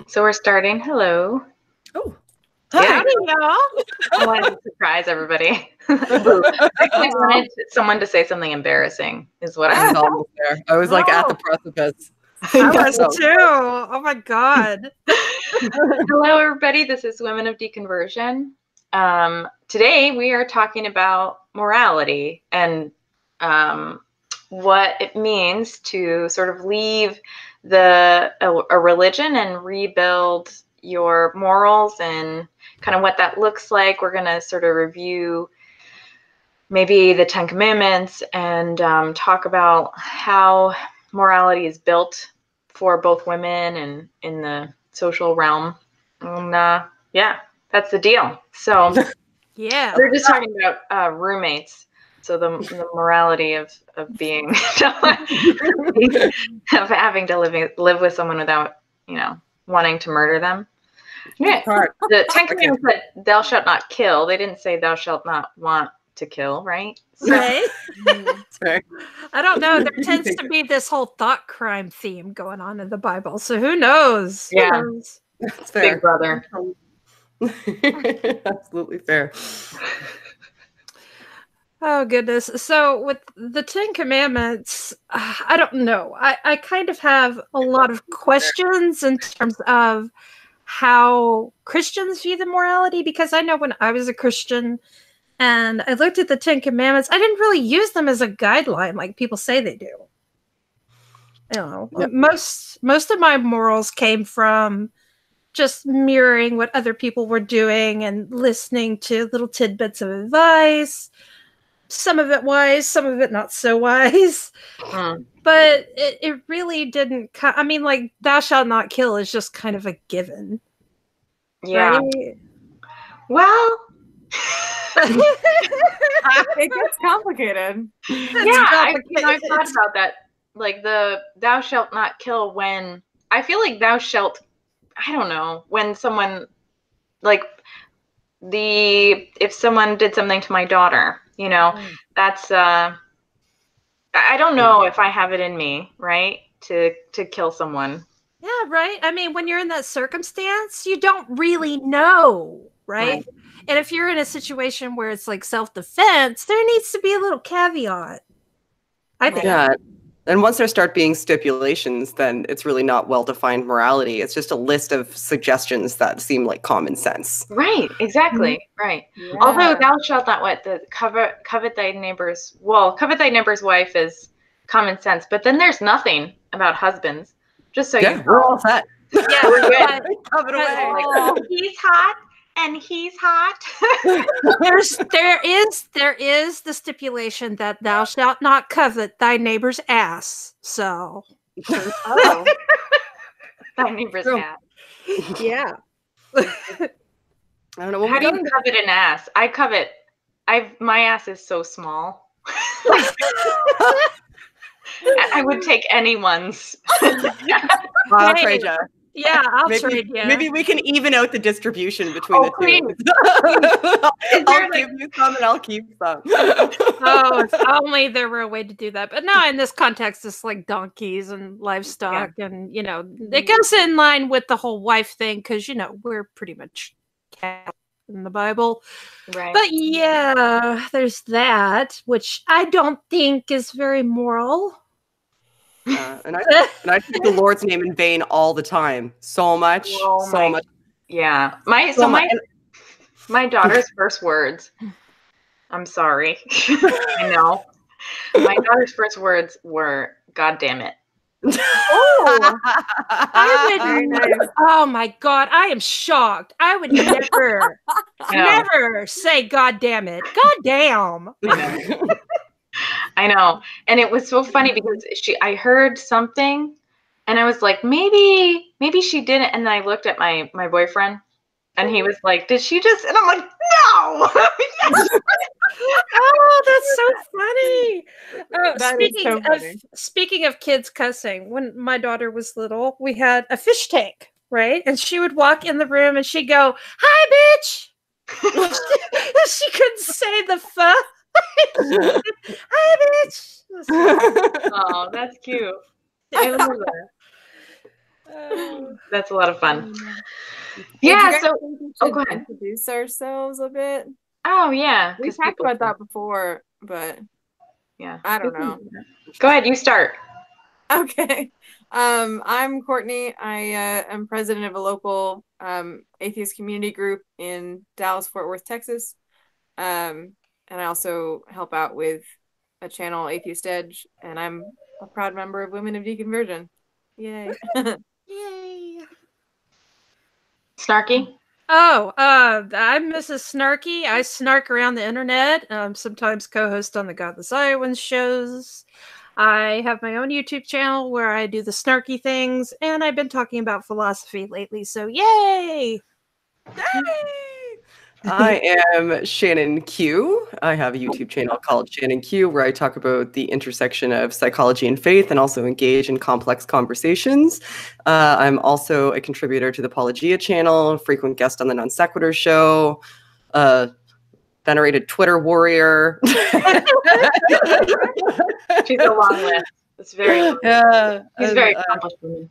So we're starting. Hello. Oh, Yeah. Howdy, y'all. I wanted to surprise everybody. I actually wanted someone to say something embarrassing, is what I I was almost there. I was like at the precipice. I was So- too. Oh my God. Hello, everybody. This is Women of Deconversion. Today we are talking about morality and what it means to sort of leave a religion and rebuild your morals and kind of what that looks like. We're going to sort of review maybe the Ten Commandments and talk about how morality is built for both women and in the social realm. And yeah, that's the deal. So Yeah. we're just talking about roommates. So the morality of being of having to live with someone without wanting to murder them. Yeah. The Ten Commandments said, "Thou shalt not kill." They didn't say, "Thou shalt not want to kill," right? So, Right? Sorry. I don't know. There tends to be this whole thought crime theme going on in the Bible. So who knows? Yeah. Who knows? That's fair. Big brother. Absolutely fair. Oh, goodness. So with the Ten Commandments, I don't know. I kind of have a lot of questions in terms of how Christians view the morality, because I know when I was a Christian and I looked at the Ten Commandments, I didn't really use them as a guideline like people say they do. You know, Yep. most of my morals came from just mirroring what other people were doing and listening to little tidbits of advice. Some of it wise, some of it not so wise. But it really didn't. I mean, like, thou shalt not kill is just kind of a given. Yeah. Right? Well, It gets complicated. yeah, I've thought about that. Like the "thou shalt not kill" when I feel like "thou shalt," I don't know, when someone like if someone did something to my daughter, that's I don't know if I have it in me, right, to kill someone. Yeah, right. I mean, when you're in that circumstance, you don't really know, right? And if you're in a situation where it's like self-defense, there needs to be a little caveat, I think. Yeah. And once there start being stipulations, then it's really not well-defined morality. It's just a list of suggestions that seem like common sense. Right, exactly, right. Yeah. Although "thou shalt not" covet thy neighbor's wife is common sense, but then there's nothing about husbands. Just so you know. We're all set. Yeah, We're good. Cover it away. Like, he's hot and he's hot. there is the stipulation that thou shalt not covet thy neighbor's ass. So, Oh. Thy neighbor's ass. yeah. I don't know. How do you covet an ass? My ass is so small. I would take anyone's. I'll trade you. Yeah, I'll trade you. Maybe we can even out the distribution between the two. I'll give you some and I'll keep some. Oh, if only there were a way to do that. But no, in this context, it's like donkeys and livestock, and it goes in line with the whole wife thing because we're pretty much Catholic in the Bible. Right. But yeah, there's that, which I don't think is very moral. And I take the Lord's name in vain all the time. So much. Much. Yeah. My daughter's first words. I'm sorry. I know. My daughter's first words were "God damn it." Oh, oh my God, I am shocked. I would never say "God damn it." God damn. I know. And it was so funny because I heard something and I was like, maybe she didn't. And then I looked at my boyfriend and he was like, did she just? And I'm like, no. Oh, that's so funny. Funny. Speaking of kids cussing, when my daughter was little, we had a fish tank, right? And she would walk in the room and she'd go, "Hi, bitch." She couldn't say the fuck. Hi, bitch. Oh, that's cute. I love that. That's a lot of fun. Yeah, Yeah. So, go ahead. Introduce ourselves a bit. Oh yeah, We talked about that before, but yeah, I don't know. Go ahead, you start. Okay. I'm Courtney. I am president of a local atheist community group in Dallas, Fort Worth, Texas. And I also help out with a channel, Atheist Edge, and I'm a proud member of Women of Deconversion. Yay. Yay. Snarky? Oh, I'm Mrs. Snarky. I snark around the internet, sometimes co-host on the Godless Iowans shows. I have my own YouTube channel where I do the snarky things, and I've been talking about philosophy lately, so yay! I am Shannon Q. I have a YouTube channel called Shannon Q where I talk about the intersection of psychology and faith and also engage in complex conversations. I'm also a contributor to the Apologia channel, frequent guest on the Non Sequitur show, venerated Twitter warrior. She's a long list. It's very long. Yeah. She's very accomplished woman.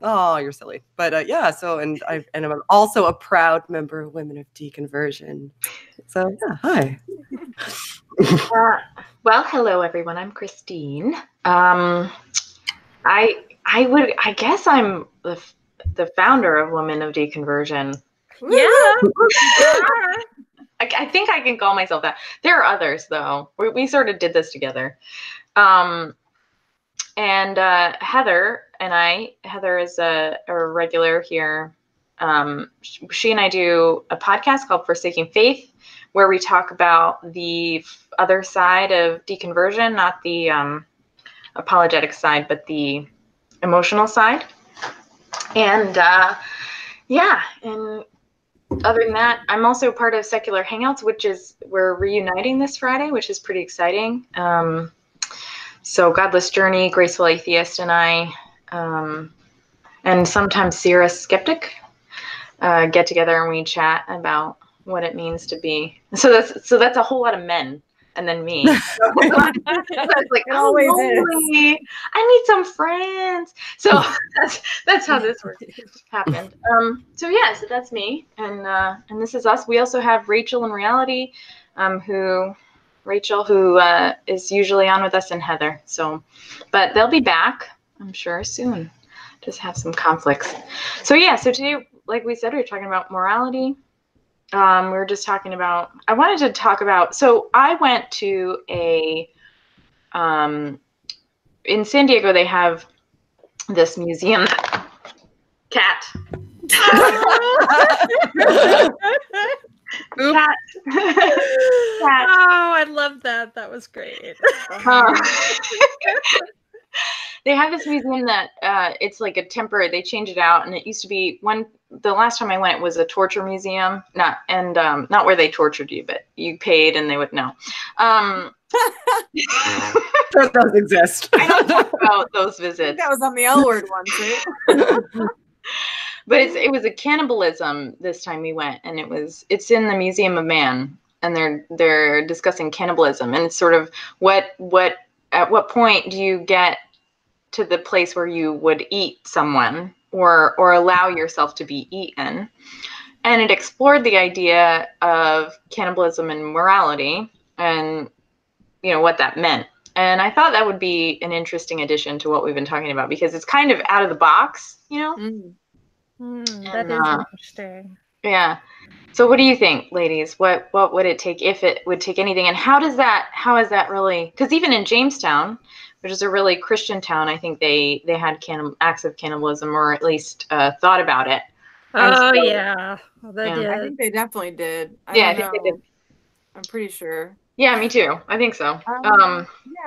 Oh, you're silly. But yeah, so and I'm also a proud member of Women of Deconversion. So yeah, hi. Well, hello everyone. I'm Christine. I guess I'm the founder of Women of Deconversion. Yeah. I think I can call myself that. There are others though. We sort of did this together. And Heather and Heather is a regular here. She and I do a podcast called Forsaking Faith, where we talk about the other side of deconversion, not the apologetic side, but the emotional side. And yeah, and other than that, I'm also part of Secular Hangouts, we're reuniting this Friday, which is pretty exciting. So Godless Journey, Graceful Atheist, and I, and sometimes Sierra Skeptic, get together and we chat about what it means to be. So that's a whole lot of men, and then me. So it's like, It always is. I need some friends. So that's how this happened. So yeah, so that's me, and this is us. We also have Rachel in reality, who is usually on with us, and Heather. So, but they'll be back, I'm sure, soon. Just have some conflicts. So yeah, so today, like we said, we were talking about morality. We were just talking about, I wanted to talk about, so I went to in San Diego, they have this museum, cat. Cat. Oh, I love that. That was great. They have this museum that it's like a temporary. They change it out, and it used to be the last time I went, it was a torture museum. Not where they tortured you, but you paid and they would know. That does exist. I don't talk about those visits. That was on the L word one too. But it was a cannibalism this time we went, and it's in the Museum of Man, and they're discussing cannibalism, and it's sort of at what point do you get to the place where you would eat someone or allow yourself to be eaten. And it explored the idea of cannibalism and morality and what that meant. And I thought that would be an interesting addition to what we've been talking about, because it's kind of out of the box, That is interesting. Yeah. So what do you think, ladies? What would it take, if it would take anything? And how is that really, because even in Jamestown, which is a really Christian town, I think they had acts of cannibalism, or at least thought about it. Oh, yeah. Well, they did. I think they definitely did. I think they did. I'm pretty sure. Yeah, me too. I think so.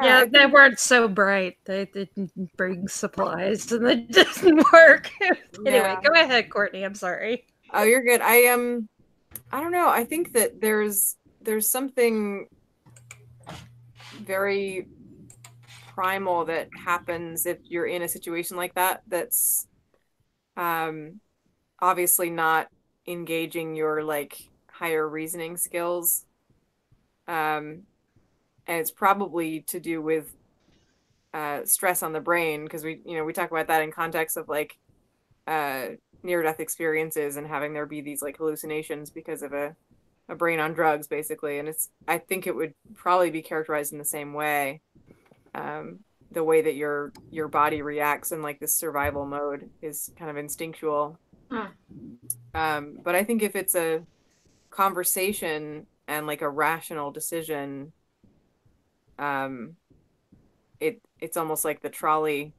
Yeah, they weren't so bright. They didn't bring supplies, and it didn't work. Anyway, go ahead, Courtney. I'm sorry. Oh, you're good. I don't know. I think that there's something very primal that happens if you're in a situation like that. That's obviously not engaging your higher reasoning skills. And it's probably to do with stress on the brain, because we talk about that in context of near-death experiences and having there be these like hallucinations because of a brain on drugs, basically. And I think it would probably be characterized in the same way. The way that your body reacts in like this survival mode is kind of instinctual. But I think if it's a conversation and like a rational decision, it's almost like the trolley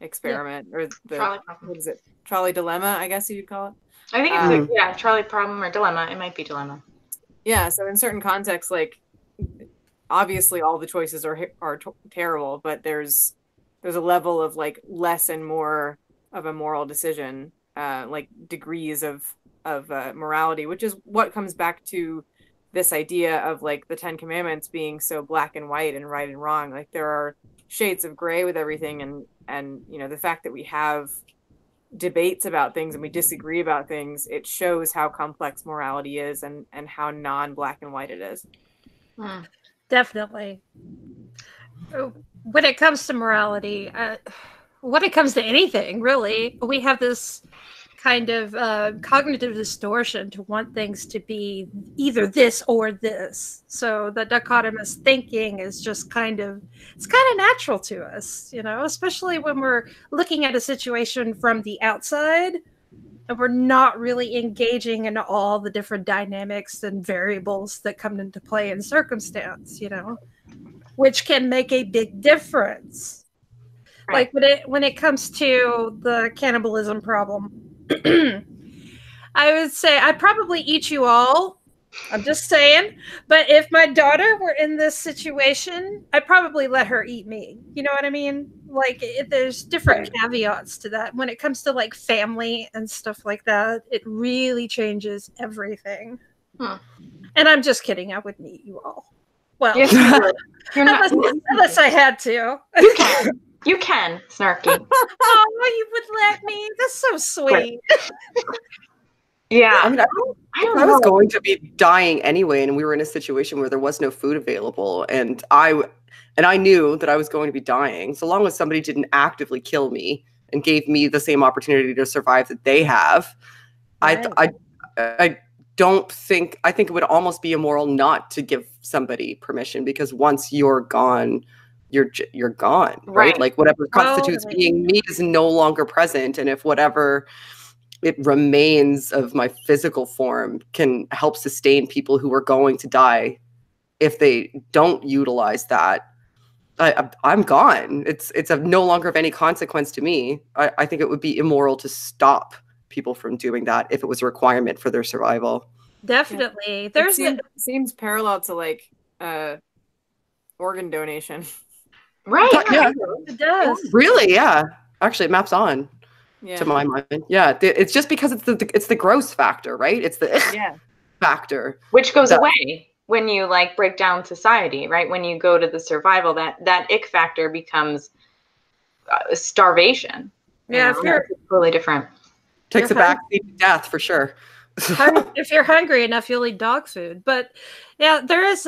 experiment, or the trolley problem. What is it? Trolley dilemma, I guess you'd call it. I think it's trolley problem or dilemma. It might be dilemma. Yeah, so in certain contexts, like obviously all the choices are terrible, but there's a level of like less and more of a moral decision, like degrees of morality, which is what comes back to this idea of like the 10 Commandments being so black and white and right and wrong. Like there are shades of gray with everything, and you know, the fact that we have debates about things and we disagree about things, it shows how complex morality is and how non-black and white it is. Definitely. When it comes to morality, when it comes to anything, really, we have this kind of cognitive distortion to want things to be either this or this. So the dichotomous thinking is just it's kind of natural to us, you know, especially when we're looking at a situation from the outside and we're not really engaging in all the different dynamics and variables that come into play in circumstance, you know, which can make a big difference. Right. Like when it comes to the cannibalism problem, I would say I'd probably eat you all. I'm just saying. But if my daughter were in this situation, I'd probably let her eat me. You know what I mean? Like there's different caveats to that. When it comes to like family and stuff like that, it really changes everything. And I'm just kidding. I wouldn't eat you all. Well, you're not, unless I had to. You can, snarky. Oh, you would let me? That's so sweet. Yeah. I mean, I was going to be dying anyway, and we were in a situation where there was no food available, and I knew that I was going to be dying. So long as somebody didn't actively kill me and gave me the same opportunity to survive that they have, right. I think it would almost be immoral not to give somebody permission, because once you're gone, you're gone, right? Like whatever constitutes being me is no longer present, and if whatever it remains of my physical form can help sustain people who are going to die, if they don't utilize that, I'm gone. It's no longer of any consequence to me. I think it would be immoral to stop people from doing that if it was a requirement for their survival. Definitely. It seems parallel to like organ donation. Right. Yeah. It does. Really? Yeah. Actually, it maps on to my mind. Yeah. It's just because it's the gross factor, right? It's the factor. Which goes away when you like break down society, right? When you go to the survival, that ick factor becomes starvation. Yeah. It's totally different. Takes a backseat to death for sure. If you're hungry enough, you'll eat dog food. But yeah, there is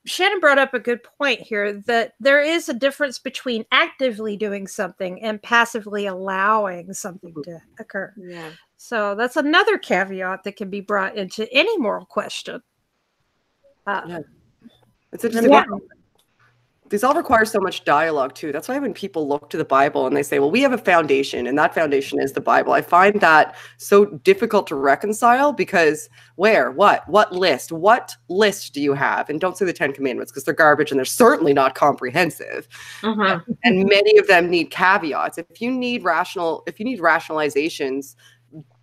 Shannon brought up a good point here, that there is a difference between actively doing something and passively allowing something to occur. Yeah. So that's another caveat that can be brought into any moral question. It's interesting. These all require so much dialogue too. That's why when people look to the Bible and they say, well, we have a foundation and that foundation is the Bible, I find that so difficult to reconcile, because what list do you have? And don't say the 10 Commandments, because they're garbage and they're certainly not comprehensive. And many of them need caveats. If you need rationalizations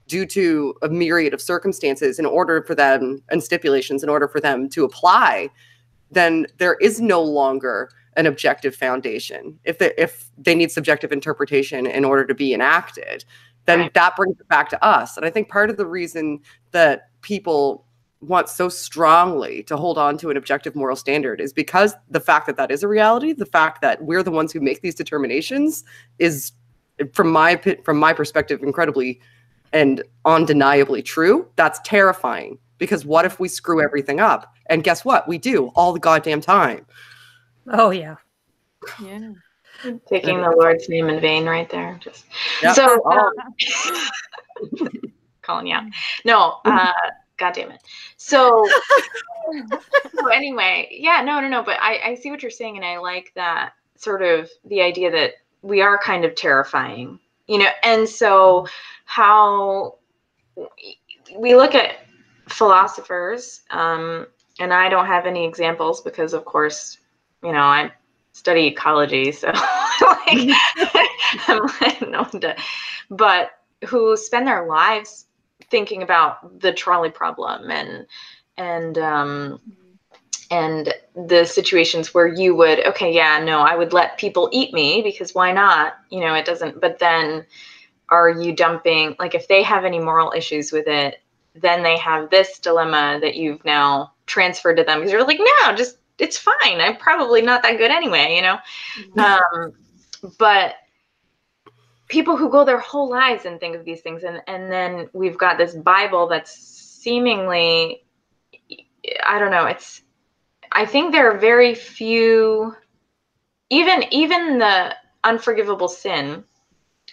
due to a myriad of circumstances in order for them, and stipulations in order for them to apply, then there is no longer an objective foundation. If they need subjective interpretation in order to be enacted, then that brings it back to us. And I think part of the reason that people want so strongly to hold on to an objective moral standard is because the fact that that is a reality, the fact that we're the ones who make these determinations, is, from my perspective, incredibly and undeniably true. That's terrifying, because what if we screw everything up? And guess what? We do all the goddamn time. Oh, yeah. Yeah. Taking the Lord's name in vain right there. Just Yep. so calling you out. No, God damn it. So anyway, yeah, no. But I see what you're saying, and I like that sort of the idea that we are kind of terrifying, and so how we look at philosophers, and I don't have any examples because, of course, I study ecology, so like, I'm like, no one does, but who spend their lives thinking about the trolley problem and the situations where you would, I would let people eat me because why not? It doesn't, but then are you dumping, like if they have any moral issues with it, then they have this dilemma that you've now transferred to them because you're like, no, just, it's fine. I'm probably not that good anyway, but people who go their whole lives and think of these things. And then we've got this Bible that's seemingly, I don't know. I think there are very few, even the unforgivable sin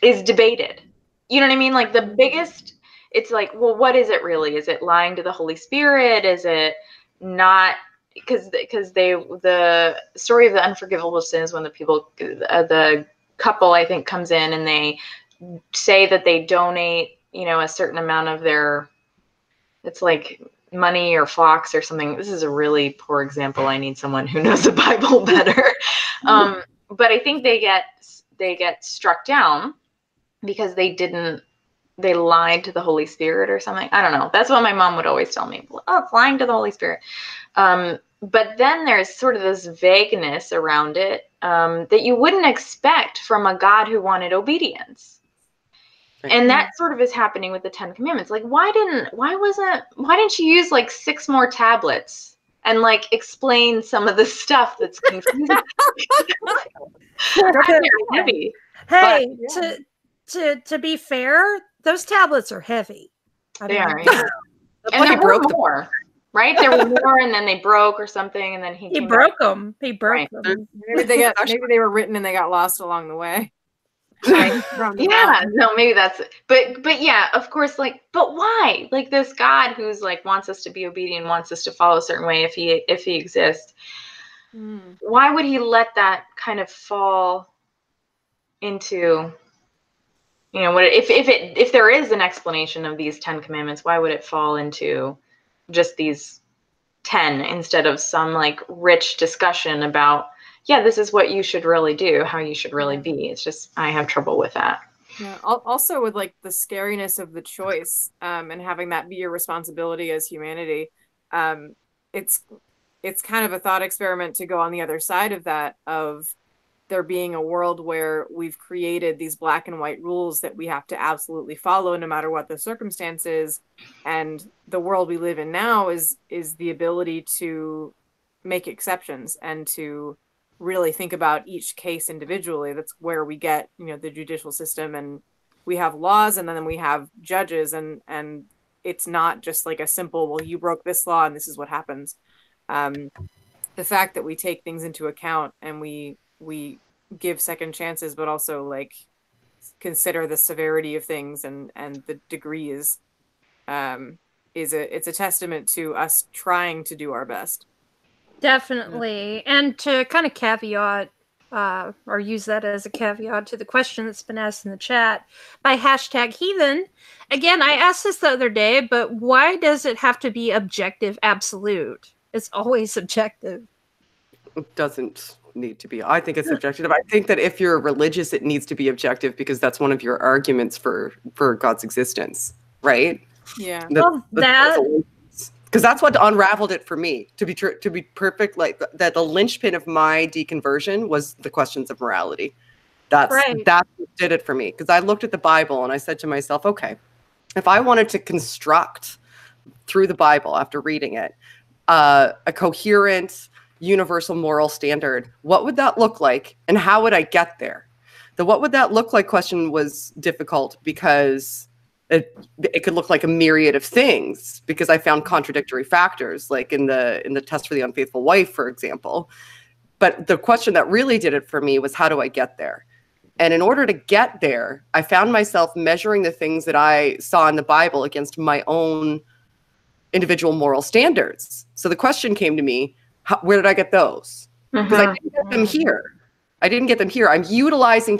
is debated. You know what I mean? Like the biggest, it's like, well, what is it really? Is it lying to the Holy Spirit? Is it not? Because the story of the unforgivable sin is when the couple, I think, comes in and they say that they donate, a certain amount of their, it's like money or flocks or something. This is a really poor example. I need someone who knows the Bible better. But I think they get struck down because they lied to the Holy Spirit or something. I don't know. That's what my mom would always tell me. Oh, it's lying to the Holy Spirit. But then there's sort of this vagueness around it that you wouldn't expect from a God who wanted obedience. And that sort of is happening with the 10 Commandments. Like, why didn't you use like 6 more tablets and like explain some of the stuff that's confusing? Heavy. Hey, but, to be fair, those tablets are heavy. They are. Yeah. And there were more, right? There were more, and then they broke or something, and then he broke them. He broke them. Maybe they were written and they got lost along the way. Maybe that's it. But yeah, of course, like, but why? Like this God who's like wants us to be obedient, wants us to follow a certain way if he exists. Why would he let that kind of fall into, if there is an explanation of these 10 commandments, why would it fall into just these 10 instead of some like rich discussion about, this is what you should really do, how you should really be? It's just, I have trouble with that. Yeah. Also with like the scariness of the choice, and having that be your responsibility as humanity. It's kind of a thought experiment to go on the other side of that, of there being a world where we've created these black and white rules that we have to absolutely follow no matter what the circumstances. And the world we live in now is the ability to make exceptions and to really think about each case individually. That's where we get, the judicial system, and we have laws, and then we have judges, and it's not just like a simple, well, you broke this law and this is what happens. The fact that we take things into account and we give second chances, but also like consider the severity of things and the degrees, it's a testament to us trying to do our best. Definitely. And to kind of caveat or use that as a caveat to the question that's been asked in the chat by #heathen. Again, I asked this the other day, but why does it have to be objective absolute? It's always subjective. It doesn't need to be. I think it's subjective. I think that if you're religious, it needs to be objective because that's one of your arguments for God's existence, right? Yeah. Because that's what unraveled it for me. To be perfect, like that, the linchpin of my deconversion was the questions of morality. That's what did it for me. Because I looked at the Bible and I said to myself, okay, if I wanted to construct through the Bible after reading it a coherent, universal moral standard, what would that look like, and how would I get there? The what would that look like question was difficult because it could look like a myriad of things, because I found contradictory factors, like in the test for the unfaithful wife, for example. But the question that really did it for me was, how do I get there? And in order to get there, I found myself measuring the things that I saw in the Bible against my own individual moral standards. So the question came to me, where did I get those? Because I didn't get them here. I didn't get them here. I'm utilizing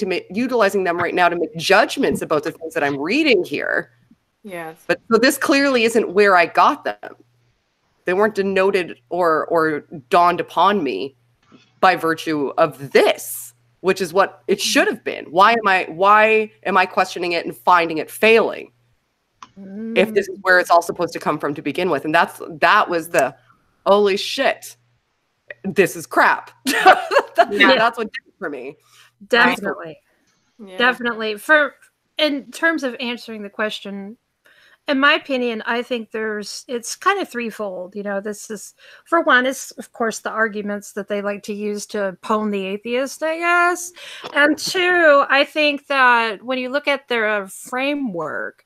them right now to make judgments about the things that I'm reading here. Yes. But so this clearly isn't where I got them. They weren't denoted or dawned upon me by virtue of this, which is what it should have been. Why am I questioning it and finding it failing? If this is where it's all supposed to come from to begin with. And that was the holy shit. This is crap. That's what did it for me. Definitely. Yeah. Definitely. In terms of answering the question, in my opinion, I think it's kind of threefold. This is, for one, is of course the arguments that they like to use to pwn the atheist, I guess. And two, I think that when you look at their framework,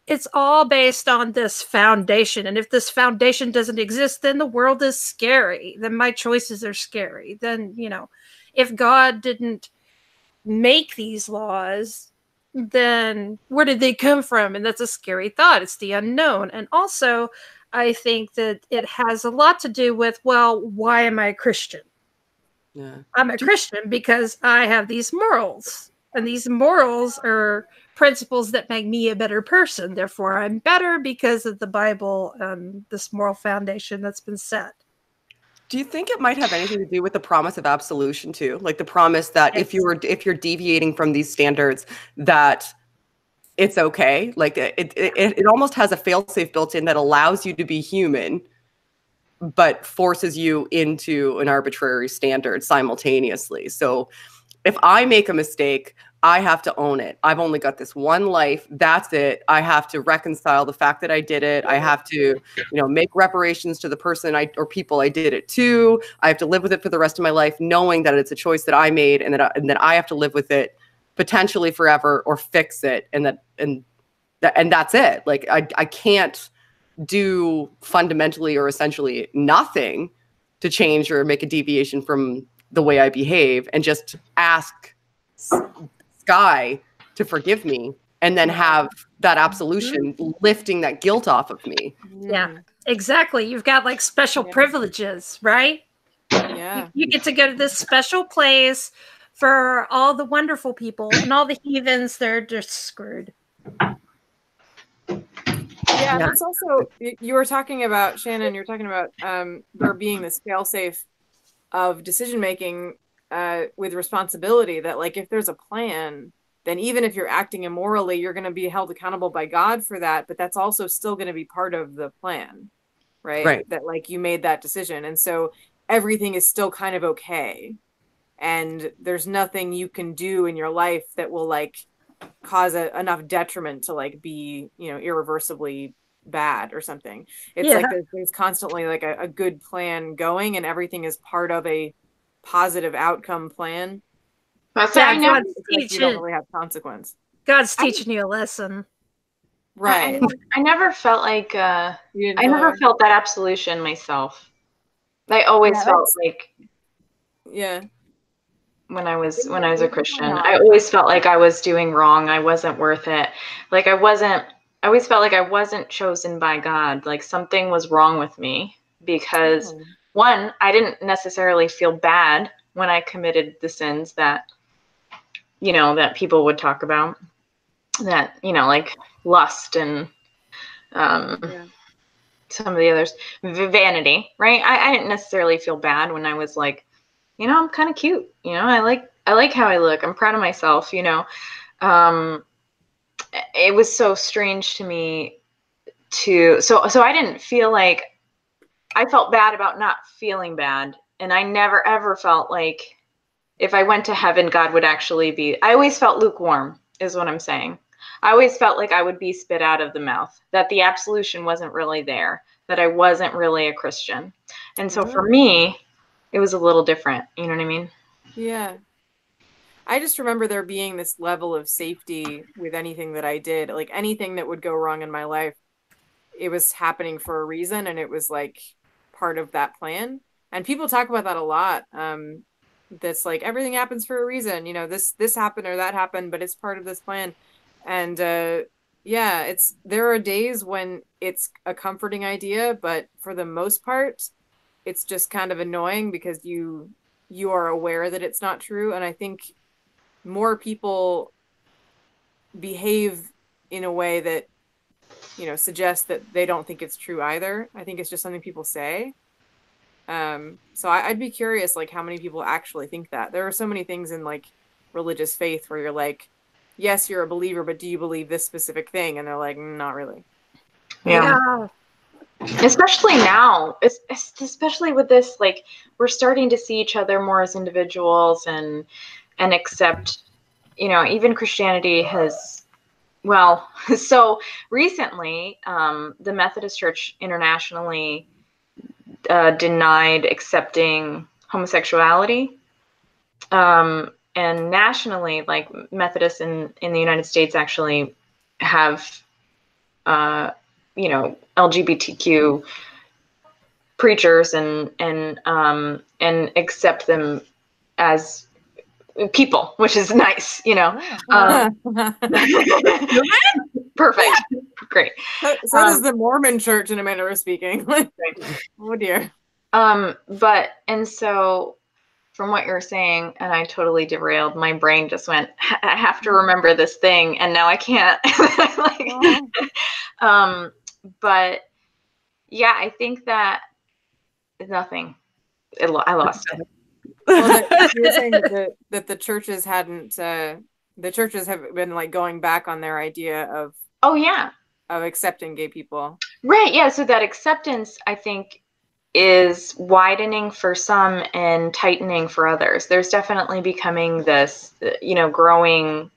it's all based on this foundation. And if this foundation doesn't exist, then the world is scary. Then my choices are scary. Then, if God didn't make these laws, then where did they come from? And that's a scary thought. It's the unknown. And also, I think that it has a lot to do with, well, why am I a Christian? Yeah. I'm a Christian because I have these morals. And these morals are principles that make me a better person. Therefore, I'm better because of the Bible and this moral foundation that's been set. Do you think it might have anything to do with the promise of absolution too? Like the promise that if you're deviating from these standards, that it's okay. Like it almost has a failsafe built in that allows you to be human, but forces you into an arbitrary standard simultaneously. So if I make a mistake, I have to own it. I've only got this one life. That's it. I have to reconcile the fact that I did it. I have to, make reparations to the person or people I did it to. I have to live with it for the rest of my life, knowing that it's a choice that I made and that I have to live with it potentially forever or fix it. And that's it. Like I can't do fundamentally or essentially nothing to change or make a deviation from the way I behave, and just ask Sky to forgive me, and then have that absolution lifting that guilt off of me. Yeah, exactly. You've got like special privileges, right? Yeah. You get to go to this special place for all the wonderful people, and all the heathens, they're just screwed. Yeah, that's also, you were talking about, Shannon, you're talking about there being this fail-safe of decision-making with responsibility, that like if there's a plan, then even if you're acting immorally, you're going to be held accountable by God for that, but that's also still going to be part of the plan, right? That like you made that decision. And so everything is still kind of okay. And there's nothing you can do in your life that will like cause enough detriment to like be, irreversibly bad or something. It's like there's constantly like a good plan going, and everything is part of a positive outcome plan. That's Yeah, You don't really have consequence. God's teaching you a lesson. Right. I never felt like I never felt that absolution myself. I always felt like when I was a Christian, I always felt like I was doing wrong. I wasn't worth it. Like I always felt like I wasn't chosen by God. Like something was wrong with me because one, I didn't necessarily feel bad when I committed the sins that, that people would talk about, that, like lust and some of the others, vanity, right? I didn't necessarily feel bad when I was like, I'm kind of cute, I like how I look. I'm proud of myself, it was so strange to me so I didn't feel like, I felt bad about not feeling bad. And I never ever felt like if I went to heaven, God would actually I always felt lukewarm is what I'm saying. I always felt like I would be spit out of the mouth, that the absolution wasn't really there, that I wasn't really a Christian. And so for me, it was a little different. You know what I mean? Yeah. I just remember there being this level of safety with anything that I did, like anything that would go wrong in my life. It was happening for a reason, and it was like part of that plan. And people talk about that a lot. That's like everything happens for a reason. You know, this happened or that happened, but it's part of this plan. And yeah, there are days when it's a comforting idea, but for the most part, it's just kind of annoying because you are aware that it's not true. And I think more people behave in a way that, you know, suggests that they don't think it's true either. I think it's just something people say. So I'd be curious, like, how many people actually think that. There are so many things in like religious faith where you're like, yes, you're a believer, but do you believe this specific thing? And they're like, not really. Yeah. Especially now, especially with this, like, we're starting to see each other more as individuals and accept, you know, even Christianity has, well, so recently, the Methodist Church internationally denied accepting homosexuality. And nationally, like, Methodists in the United States actually have, you know, LGBTQ preachers and accept them as people, which is nice, you know. Perfect. Great. So does the Mormon church, in a manner of speaking. Oh dear. But, and so from what you're saying, and I totally derailed, my brain just went, I have to remember this thing, and now I can't. Like, but yeah, I think that nothing. I lost it. Well, you're saying that the churches hadn't, the churches have been like going back on their idea of, oh yeah, of accepting gay people. Right. Yeah. So that acceptance, I think, is widening for some and tightening for others. There's definitely becoming this, you know, growing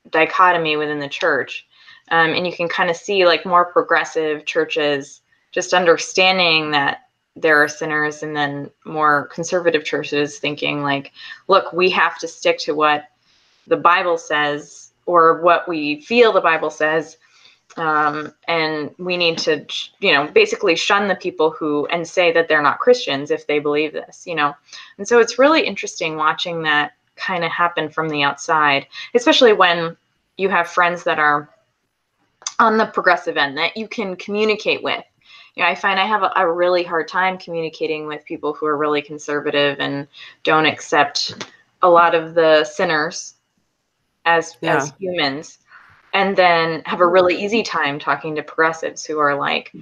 dichotomy within the church. And you can kind of see like more progressive churches just understanding that there are sinners, and then more conservative churches thinking like, look, we have to stick to what the Bible says, or what we feel the Bible says. And we need to, you know, basically shun the people who, and say that they're not Christians if they believe this, you know. And so it's really interesting watching that kind of happen from the outside, especially when you have friends that are on the progressive end that you can communicate with. You know, I find I have a really hard time communicating with people who are really conservative and don't accept a lot of the sinners as humans. And then have a really easy time talking to progressives who are like,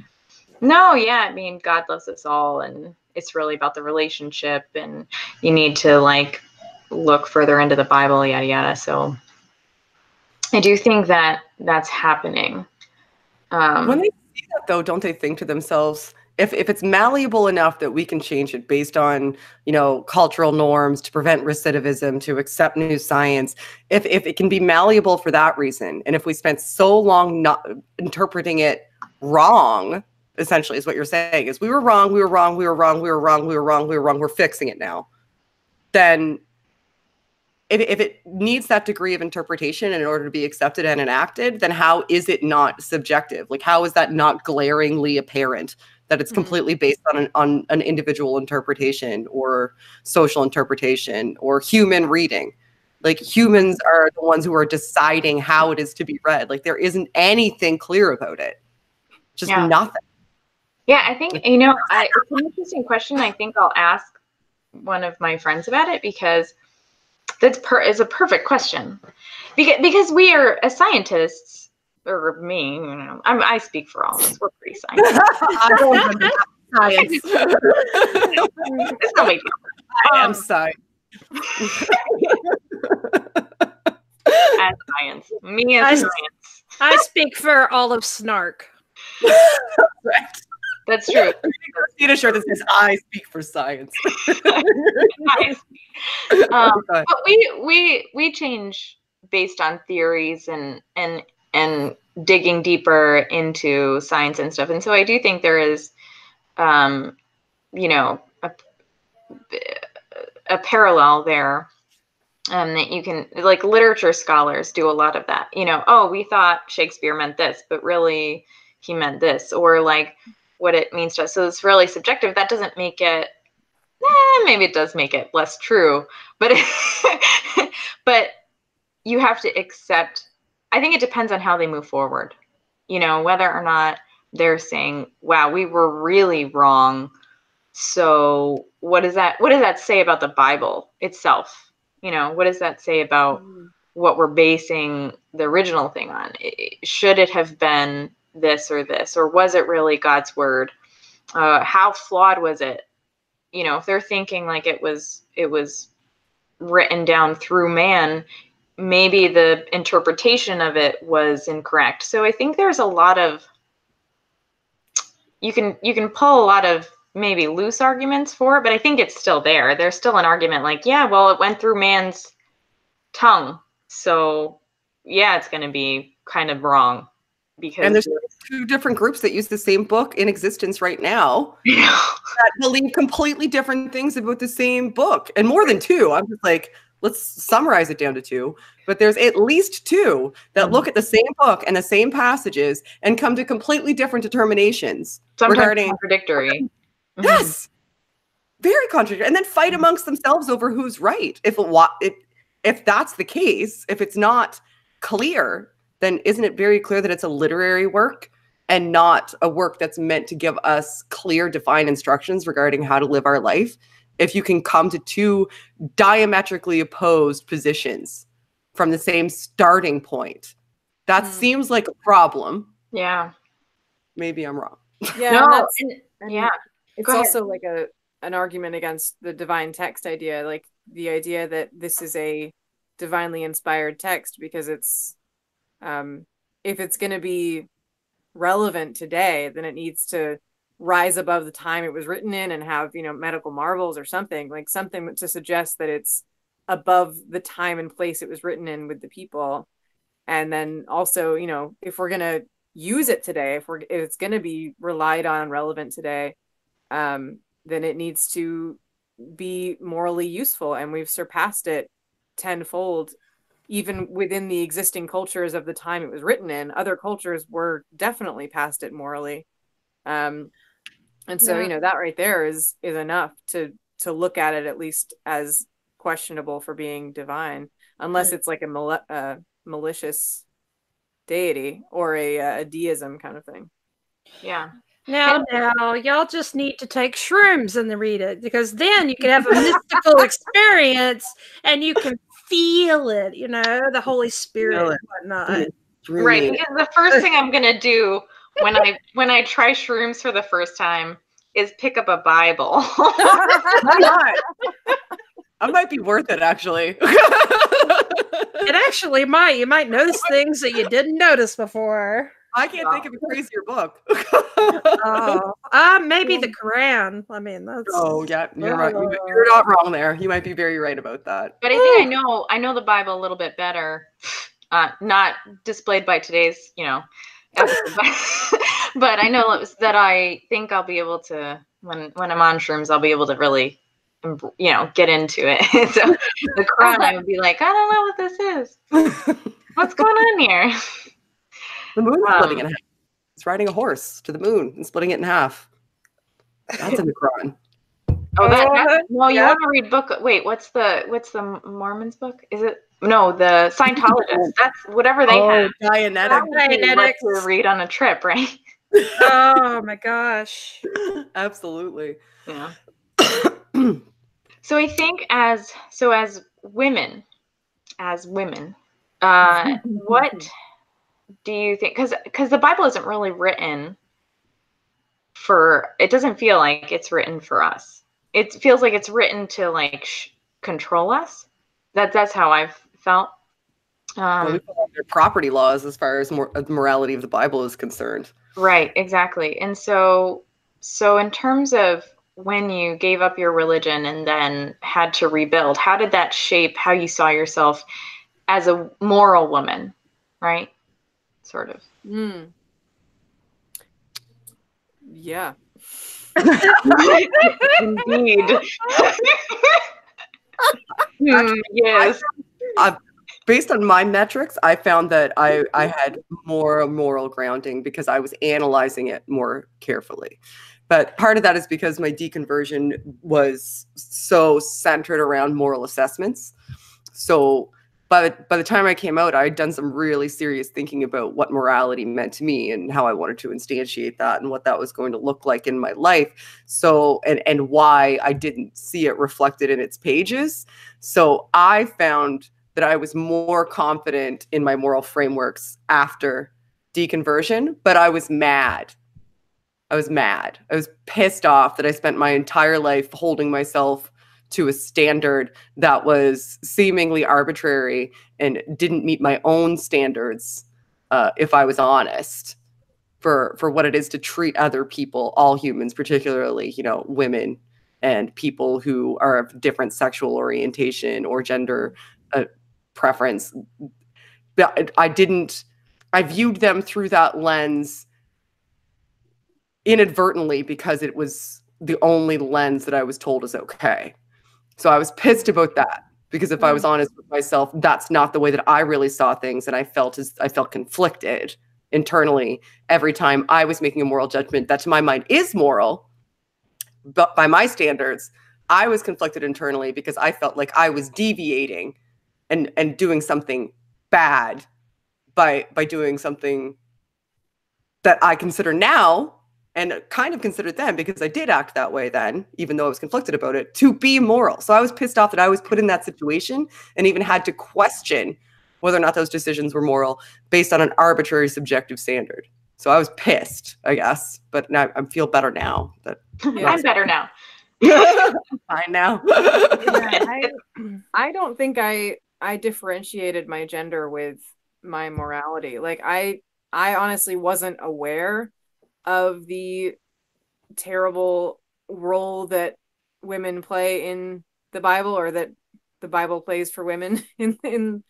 no, yeah, I mean, God loves us all, and it's really about the relationship, and you need to like look further into the Bible, yada, yada. So I do think that that's happening. When they see that, though, don't they think to themselves, if it's malleable enough that we can change it based on, you know, cultural norms, to prevent recidivism, to accept new science, if it can be malleable for that reason, and if we spent so long not interpreting it wrong, essentially is what you're saying, is we were wrong, we're fixing it now, then if it needs that degree of interpretation in order to be accepted and enacted, then how is it not subjective? Like, how is that not glaringly apparent that it's completely based on an individual interpretation or social interpretation or human reading? Like, humans are the ones who are deciding how it is to be read. Like, there isn't anything clear about it. Just nothing. Yeah, I think, you know, it's an interesting question. I think I'll ask one of my friends about it, because is a perfect question. Because we are, as scientists, or me, you know, I speak for all of us. We're pretty scientists. Science. It's no big deal. I am science. As science. Me as science. I speak for all of Snark. Right. That's true. Need a shirt that says "I speak for science." But we change based on theories and digging deeper into science and stuff. And so I do think there is, you know, a parallel there, that you can, like, literature scholars do a lot of that. You know, oh, we thought Shakespeare meant this, but really he meant this, or like what it means to us. So it's really subjective. That doesn't make it maybe it does make it less true, but but you have to accept. I think it depends on how they move forward. You know, whether or not they're saying, "Wow, we were really wrong." So, what does that say about the Bible itself? You know, what does that say about what we're basing the original thing on? Should it have been this, or was it really God's word? How flawed was it? You know, if they're thinking like it was written down through man, maybe the interpretation of it was incorrect. So I think there's a lot of, you can pull a lot of maybe loose arguments for it, but I think it's still there. There's still an argument like, yeah, well, it went through man's tongue, so yeah, it's going to be kind of wrong. Because and there's two different groups that use the same book in existence right now that believe completely different things about the same book, and more than two. I'm just like, let's summarize it down to two, but there's at least two that look at the same book and the same passages and come to completely different determinations. Sometimes regarding contradictory. Yes, very contradictory, and then fight amongst themselves over who's right. If that's the case, if it's not clear, then isn't it very clear that it's a literary work and not a work that's meant to give us clear, defined instructions regarding how to live our life? If you can come to two diametrically opposed positions from the same starting point, that seems like a problem. Yeah. Maybe I'm wrong. Yeah. No, yeah. It's also like an argument against the divine text idea, like the idea that this is a divinely inspired text, because it's if it's going to be relevant today, then it needs to rise above the time it was written in and have, you know, medical marvels or something to suggest that it's above the time and place it was written in with the people. And then also, you know, if we're going to use it today, if it's going to be relied on and relevant today, then it needs to be morally useful. And we've surpassed it tenfold. Even within the existing cultures of the time it was written in, other cultures were definitely past it morally. And so, you know, that right there is enough to look at it at least as questionable for being divine, unless it's like a malicious deity or a deism kind of thing. Yeah. Now, y'all just need to take shrooms and read it, because then you can have a mystical experience and you can feel it, you know, the Holy Spirit and whatnot. Right. Because the first thing I'm gonna do when I try shrooms for the first time is pick up a Bible. That might be worth it, actually. It actually might. You might notice things that you didn't notice before. I can't think of a crazier book. Maybe the Quran. I mean, that's. Oh yeah, you're right. You're not wrong there. You might be very right about that. But I think I know the Bible a little bit better. Not displayed by today's, you know, episode, but I know that I think I'll be able to, when I'm on shrooms, I'll be able to really, you know, get into it. So the Quran, I would be like, I don't know what this is. What's going on here? The moon is splitting in half. It's riding a horse to the moon and splitting it in half. That's in the Quran. Oh, no, you want to read book? Wait, what's the Mormons book? Is it? No, the Scientologists. That's whatever they have. Dianetics. To read on a trip, right? Oh my gosh. Absolutely. Yeah. So I think as women, what do you think? Because the Bible isn't really written for. It doesn't feel like it's written for us. It feels like it's written to like control us. That's how I've felt. Well, we follow their property laws as far as the morality of the Bible is concerned. Right, exactly. And so in terms of when you gave up your religion and then had to rebuild, how did that shape how you saw yourself as a moral woman, right? Sort of. Yeah. Indeed. Yes. Based on my metrics, I found that I had more moral grounding because I was analyzing it more carefully. But part of that is because my deconversion was so centered around moral assessments. So by the time I came out, I had done some really serious thinking about what morality meant to me and how I wanted to instantiate that and what that was going to look like in my life. So, and why I didn't see it reflected in its pages. So I found that I was more confident in my moral frameworks after deconversion, but I was mad. I was pissed off that I spent my entire life holding myself to a standard that was seemingly arbitrary and didn't meet my own standards, if I was honest, for what it is to treat other people, all humans, particularly, women and people who are of different sexual orientation or gender preference. I viewed them through that lens inadvertently because it was the only lens that I was told is okay. So I was pissed about that because if I was honest with myself, that's not the way that I really saw things. And I felt conflicted internally every time I was making a moral judgment that to my mind is moral, but by my standards, I was conflicted internally because I felt like I was deviating and doing something bad by doing something that I consider now, and kind of considered then, because I did act that way then, even though I was conflicted about it, to be moral. So I was pissed off that I was put in that situation and even had to question whether or not those decisions were moral based on an arbitrary subjective standard. So I was pissed, I guess, but now I feel better now. I'm better now. Fine now. I don't think I differentiated my gender with my morality. Like I honestly wasn't aware of the terrible role that women play in the Bible, or that the Bible plays for women in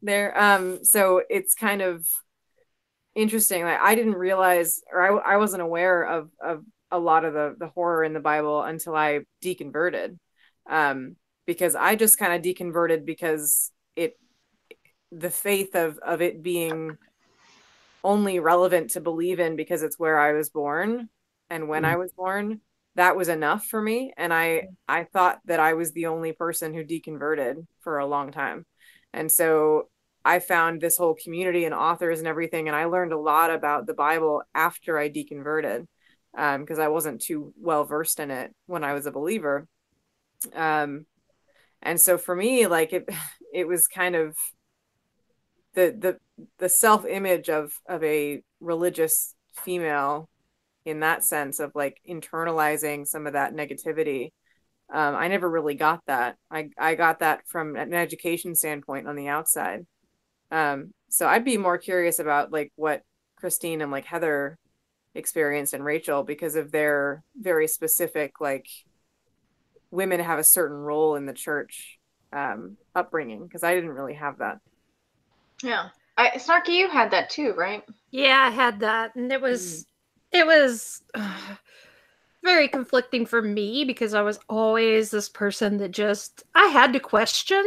there. So it's kind of interesting. Like I didn't realize, or I wasn't aware of a lot of the horror in the Bible until I deconverted. Because I just kind of deconverted because the faith of it being only relevant to believe in because it's where I was born and when I was born, that was enough for me. And I thought that I was the only person who deconverted for a long time. And so I found this whole community and authors and everything, and I learned a lot about the Bible after I deconverted, because I wasn't too well versed in it when I was a believer. And so for me, like it was kind of the self-image of a religious female, in that sense of like internalizing some of that negativity. I never really got that. I got that from an education standpoint on the outside. So I'd be more curious about like what Christine and like Heather experienced, and Rachel, because of their very specific, like, women have a certain role in the church upbringing, because I didn't really have that. Yeah. Snarky, you had that too, right? Yeah, I had that. And it was very conflicting for me, because I was always this person that I had to question.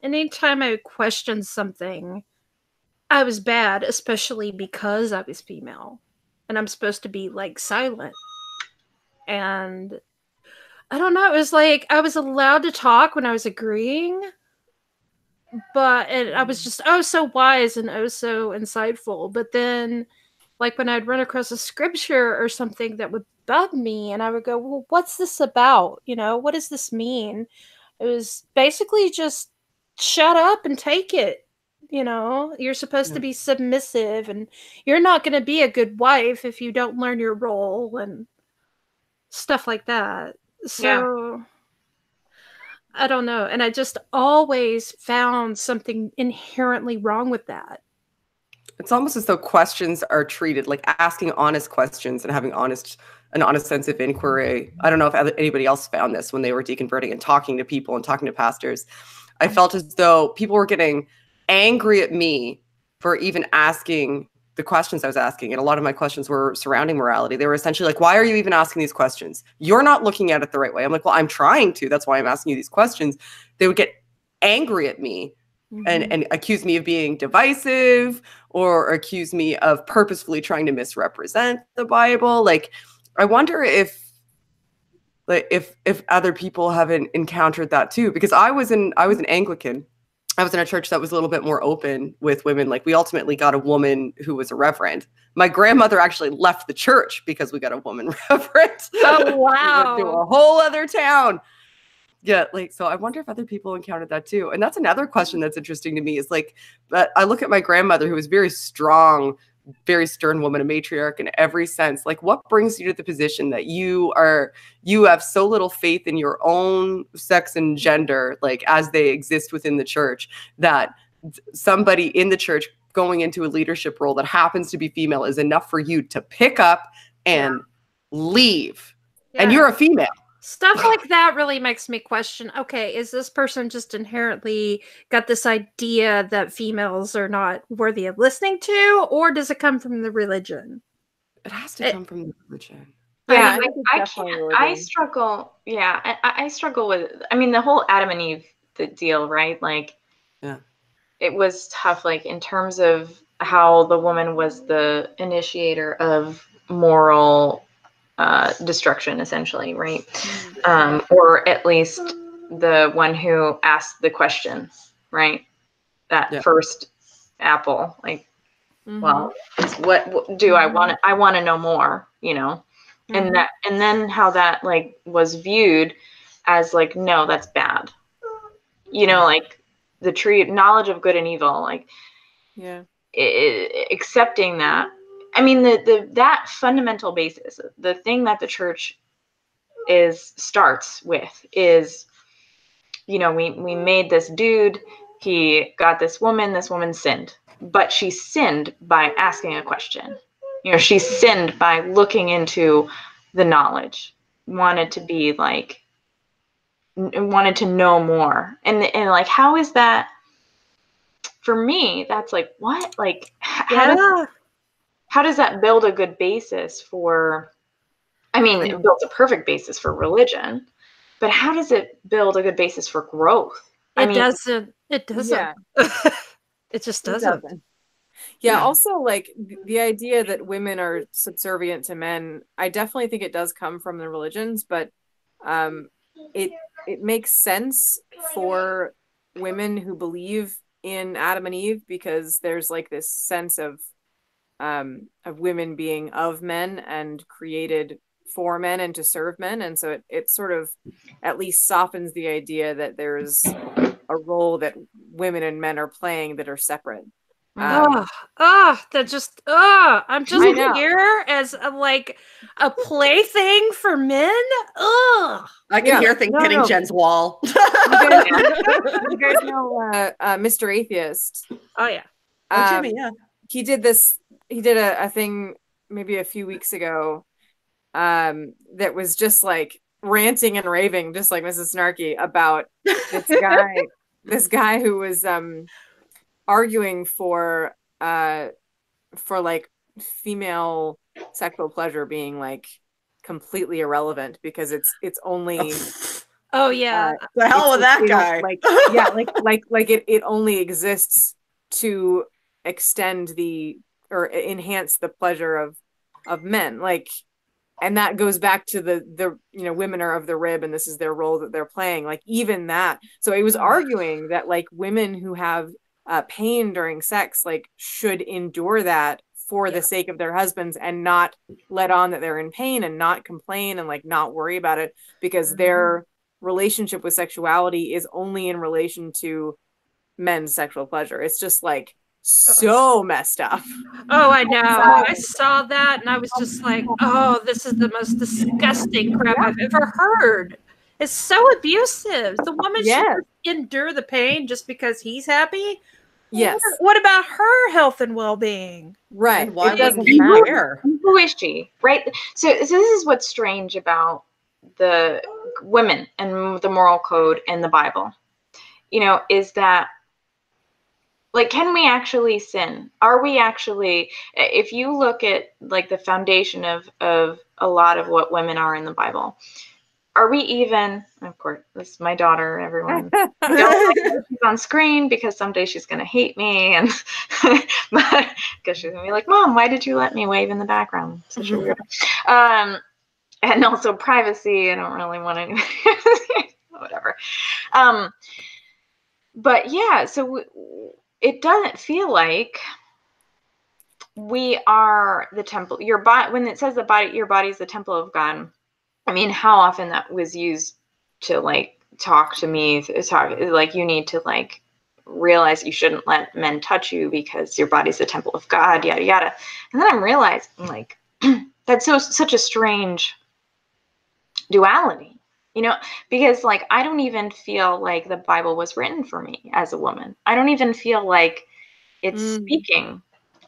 And anytime I would question something, I was bad, especially because I was female. And I'm supposed to be like silent. And I don't know, it was like I was allowed to talk when I was agreeing, but I was just so wise and so insightful. But then, like, when I'd run across a scripture or something that would bug me, and I would go, well, what's this about? What does this mean? It was basically just shut up and take it. You're supposed to be submissive, and you're not going to be a good wife if you don't learn your role and stuff like that. So I don't know. And I just always found something inherently wrong with that. It's almost as though questions are treated like asking honest questions and having an honest sense of inquiry. I don't know if anybody else found this when they were deconverting and talking to people and talking to pastors. I felt as though people were getting angry at me for even asking the questions I was asking. And a lot of my questions were surrounding morality. They were essentially like, why are you even asking these questions? You're not looking at it the right way. I'm like, well, I'm trying to. That's why I'm asking you these questions. They would get angry at me and accuse me of being divisive, or accuse me of purposefully trying to misrepresent the Bible. Like, I wonder if other people haven't encountered that too, because I was an Anglican. I was in a church that was a little bit more open with women. Like, we ultimately got a woman who was a reverend. My grandmother actually left the church because we got a woman reverend. Oh, wow. We went to a whole other town. Yeah, like, so I wonder if other people encountered that too. And that's another question that's interesting to me, is like, I look at my grandmother, who was very strong, very stern woman, a matriarch in every sense. Like, what brings you to the position that you have so little faith in your own sex and gender, like as they exist within the church, that somebody in the church going into a leadership role that happens to be female is enough for you to pick up and leave? Yeah. And you're a female. Stuff like that really makes me question, okay, is this person just inherently got this idea that females are not worthy of listening to, or does it come from the religion? It has to come from the religion. Yeah, I struggle. Yeah, I struggle with, I mean, the whole Adam and Eve deal, right? Like, yeah, it was tough, like, in terms of how the woman was the initiator of moral destruction, essentially, right? Or at least the one who asked the question, right? That first apple, like, well, it's what do I want? I want to know more, you know? And then how that, like, was viewed as, like, no, that's bad, you know, like the tree, knowledge of good and evil, like, accepting that. I mean, that fundamental basis, the thing that the church starts with is, you know, we made this dude, he got this woman sinned, but she sinned by asking a question. You know, she sinned by looking into the knowledge, wanted to know more. And like, how is that, for me, that's like, what? Like, how does that build a good basis for, I mean, it builds a perfect basis for religion, but how does it build a good basis for growth? It doesn't. Yeah. It just doesn't. Yeah, also, like, the idea that women are subservient to men, I definitely think it does come from the religions, but it makes sense for women who believe in Adam and Eve, because there's, like, this sense of women being of men and created for men and to serve men, and so it sort of at least softens the idea that there's a role that women and men are playing that are separate. I'm just here as a plaything for men. I can hear things hitting Jen's wall. You guys know Mr. Atheist? Oh yeah. Jimmy, yeah. He did a thing maybe a few weeks ago that was just like ranting and raving, just like Mrs. Snarky, about this guy who was arguing for like female sexual pleasure being like completely irrelevant because it's only the hell with that guy. It only exists to extend or enhance the pleasure of men, like, and that goes back to the you know, women are of the rib and this is their role that they're playing, like, even that. So he was arguing that, like, women who have pain during sex, like, should endure that for the sake of their husbands and not let on that they're in pain and not complain and, like, not worry about it, because their relationship with sexuality is only in relation to men's sexual pleasure. It's just, like, so messed up. Oh, I know. I saw that and I was just like, oh, this is the most disgusting crap I've ever heard. It's so abusive. The woman should endure the pain just because he's happy. Yes. What about her health and well-being? Right. And why doesn't he care? Who is she? Right. So this is what's strange about the women and the moral code and the Bible, you know, is that, like, can we actually sin? Are we actually, if you look at, like, the foundation of a lot of what women are in the Bible, are we even, of course, this is my daughter, everyone, don't like she's on screen because someday she's going to hate me, and because she's going to be like, Mom, why did you let me wave in the background? Such a weird. and also privacy. I don't really want any whatever. But yeah, so it doesn't feel like we are the temple. Your body, when it says the body, your body is the temple of God. I mean, how often that was used to like talk to me, talk like you need to like realize you shouldn't let men touch you because your body's the temple of God, yada yada. And then I'm realizing like that's such a strange duality, you know, because like I don't even feel like the Bible was written for me as a woman. I don't even feel like it's speaking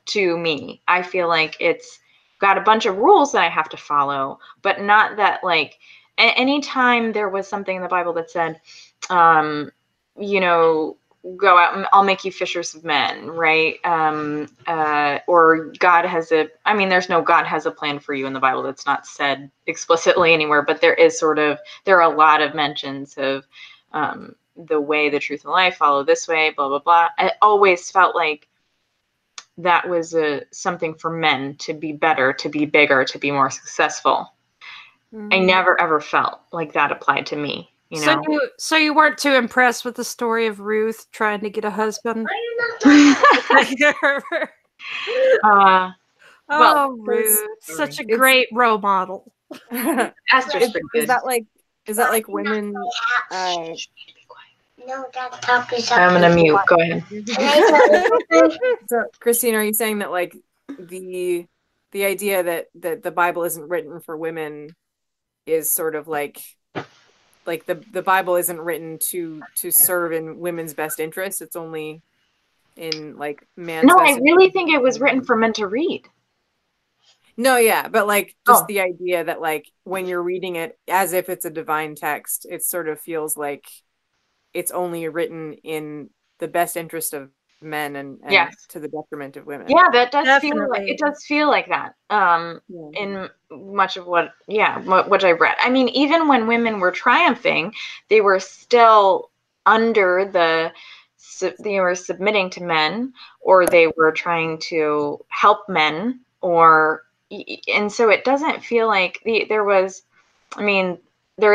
to me. I feel like it's got a bunch of rules that I have to follow, but not that like anytime there was something in the Bible that said, you know, go out and I'll make you fishers of men, right? Or God has there's no God has a plan for you in the Bible. That's not said explicitly anywhere, but there are a lot of mentions of the way, the truth, and life, follow this way, blah, blah, blah. I always felt like that was something for men to be better, to be bigger, to be more successful. I never ever felt like that applied to me. You know? So you weren't too impressed with the story of Ruth trying to get a husband? Ruth, such a great role model. Esther's pretty good. Is that like women? No, that top is up. I'm gonna mute. Go ahead. So, Christine, are you saying that like the idea that the Bible isn't written for women is sort of like the Bible isn't written to serve in women's best interests? It's only in like man's. No, I really think it was written for men to read. No, yeah, but like just the idea that like when you're reading it as if it's a divine text, it sort of feels like it's only written in the best interest of men and to the detriment of women. Yeah, that does feel like that. In much of what I've read. I mean, even when women were triumphing, they were still under they were submitting to men, or they were trying to help men, and so it doesn't feel like there